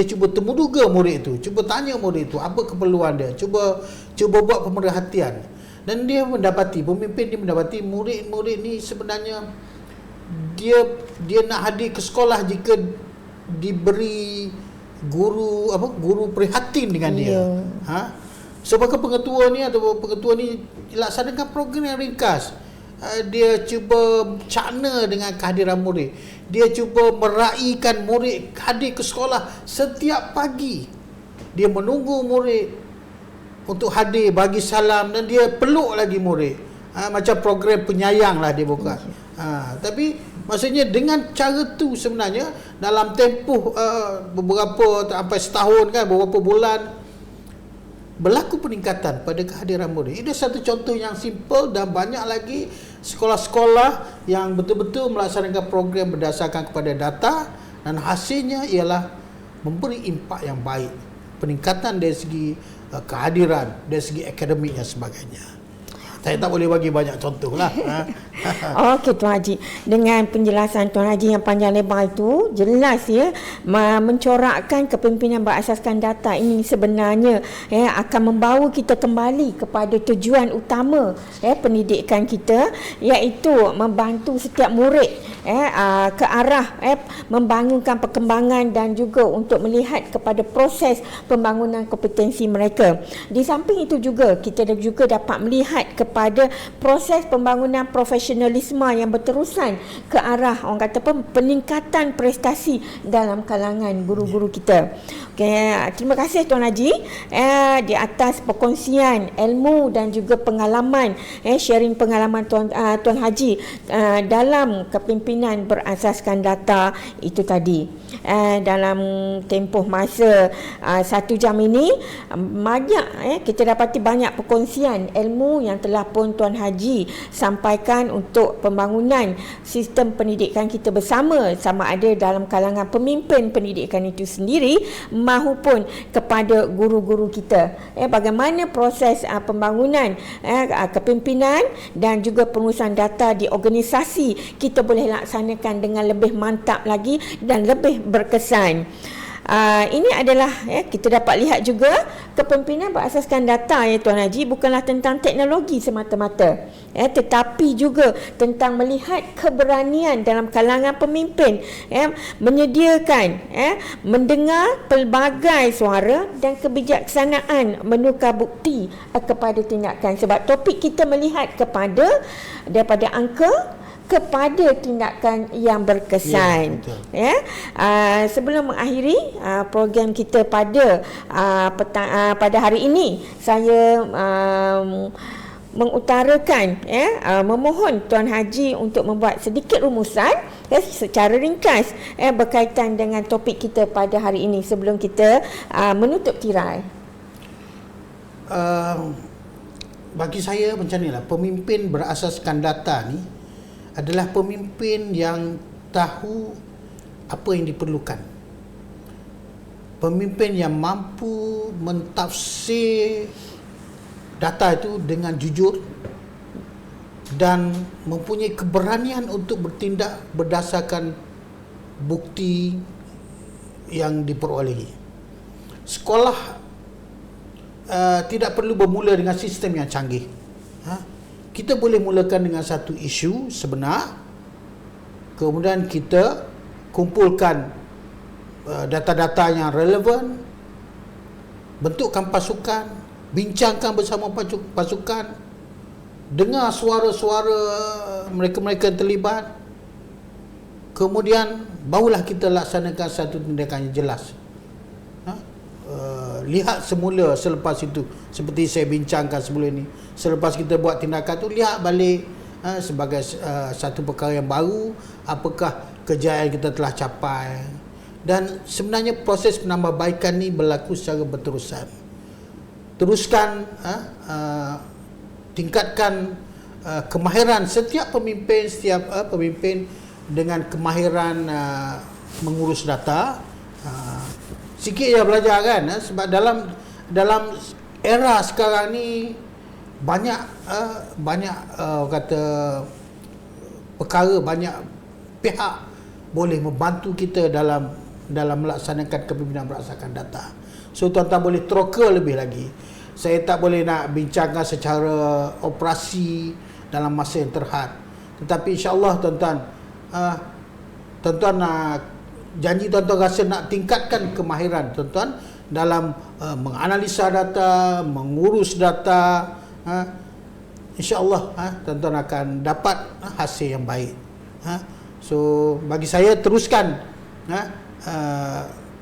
cuba temuduga murid itu, cuba tanya murid itu apa keperluan dia, cuba buat pemerhatian. Dan pemimpin dia mendapati murid-murid ni sebenarnya dia nak hadir ke sekolah jika diberi guru prihatin dengan dia. Sebagai pengetua ni laksanakan program yang ringkas. Dia cuba cakna dengan kehadiran murid. Dia cuba meraihkan murid hadir ke sekolah setiap pagi. Dia menunggu murid untuk hadir, bagi salam, dan dia peluk lagi murid. Macam program penyayang lah dia buka. Tapi maksudnya dengan cara tu sebenarnya dalam tempoh beberapa sampai setahun, kan, beberapa bulan, berlaku peningkatan pada kehadiran murid. Itu satu contoh yang simple, dan banyak lagi sekolah-sekolah yang betul-betul melaksanakan program berdasarkan kepada data, dan hasilnya ialah memberi impak yang baik, peningkatan dari segi kehadiran, dari segi akademik dan sebagainya. Saya tak boleh bagi banyak contoh lah. Okey Tuan Haji, dengan penjelasan Tuan Haji yang panjang lebar itu, jelas mencorakkan kepimpinan berasaskan data ini sebenarnya akan membawa kita kembali kepada tujuan utama pendidikan kita, iaitu membantu setiap murid ke arah membangunkan perkembangan dan juga untuk melihat kepada proses pembangunan kompetensi mereka. Di samping itu juga kita juga dapat melihat kepada proses pembangunan profesionalisme yang berterusan ke arah orang kata peningkatan prestasi dalam kalangan guru-guru kita. Terima kasih Tuan Haji di atas perkongsian ilmu dan juga pengalaman, sharing pengalaman Tuan Haji dalam kepimpinan berasaskan data itu tadi. Dalam tempoh masa 1 jam ini, banyak kita dapati banyak perkongsian ilmu yang telah pun Tuan Haji sampaikan untuk pembangunan sistem pendidikan kita bersama, sama ada dalam kalangan pemimpin pendidikan itu sendiri maupun kepada guru-guru kita. Bagaimana proses pembangunan kepimpinan dan juga pengurusan data di organisasi kita boleh laksanakan dengan lebih mantap lagi dan lebih berkesan. Ini adalah kita dapat lihat juga kepemimpinan berasaskan data Tuan Haji bukanlah tentang teknologi semata-mata, tetapi juga tentang melihat keberanian dalam kalangan pemimpin, menyediakan, mendengar pelbagai suara dan kebijaksanaan menukar bukti kepada tindakan. Sebab topik kita melihat daripada angka kepada tindakan yang berkesan. Sebelum mengakhiri program kita pada hari ini, saya mengutarakan memohon Tuan Haji untuk membuat sedikit rumusan secara ringkas berkaitan dengan topik kita pada hari ini sebelum kita menutup tirai. Bagi saya macam inilah, pemimpin berasaskan data ni adalah pemimpin yang tahu apa yang diperlukan. Pemimpin yang mampu mentafsir data itu dengan jujur dan mempunyai keberanian untuk bertindak berdasarkan bukti yang diperolehi. Sekolah tidak perlu bermula dengan sistem yang canggih. Kita boleh mulakan dengan satu isu sebenar, kemudian kita kumpulkan data-data yang relevan, bentukkan pasukan, bincangkan bersama pasukan, dengar suara-suara mereka-mereka yang terlibat, kemudian barulah kita laksanakan satu tindakan yang jelas. Lihat semula selepas itu, seperti saya bincangkan sebelum ini, selepas kita buat tindakan tu, lihat balik sebagai satu perkara yang baru, apakah kejayaan kita telah capai. Dan sebenarnya proses penambahbaikan ni berlaku secara berterusan. Teruskan tingkatkan kemahiran setiap pemimpin dengan kemahiran mengurus data. Sikit je belajar kan, sebab dalam era sekarang ni banyak kata perkara, banyak pihak boleh membantu kita dalam melaksanakan kepimpinan berdasarkan data. So tuan-tuan boleh teroka lebih lagi. Saya tak boleh nak bincangkan secara operasi dalam masa yang terhad, tetapi insya-Allah tuan-tuan janji tuan-tuan rasa nak tingkatkan kemahiran tuan-tuan dalam menganalisa data, mengurus data, insya-Allah tuan-tuan akan dapat hasil yang baik. So bagi saya, teruskan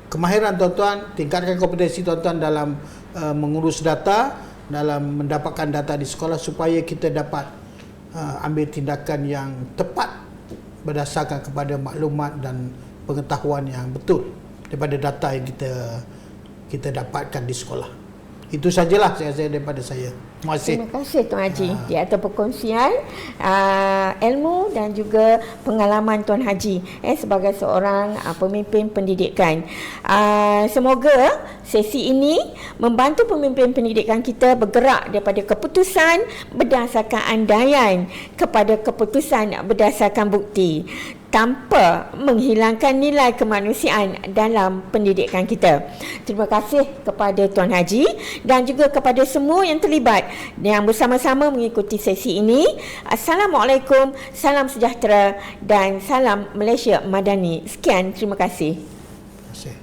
kemahiran tuan-tuan, tingkatkan kompetensi tuan-tuan dalam mengurus data, dalam mendapatkan data di sekolah, supaya kita dapat ambil tindakan yang tepat berdasarkan kepada maklumat dan pengetahuan yang betul daripada data yang kita dapatkan di sekolah. Itu sajalah saya daripada saya. Terima kasih. Terima kasih Tuan Haji di atas perkongsian ilmu dan juga pengalaman Tuan Haji sebagai seorang pemimpin pendidikan. Semoga sesi ini membantu pemimpin pendidikan kita bergerak daripada keputusan berdasarkan andaian kepada keputusan berdasarkan bukti, tanpa menghilangkan nilai kemanusiaan dalam pendidikan kita. Terima kasih kepada Tuan Haji dan juga kepada semua yang terlibat yang bersama-sama mengikuti sesi ini. Assalamualaikum, salam sejahtera dan salam Malaysia Madani. Sekian, terima kasih. Terima kasih.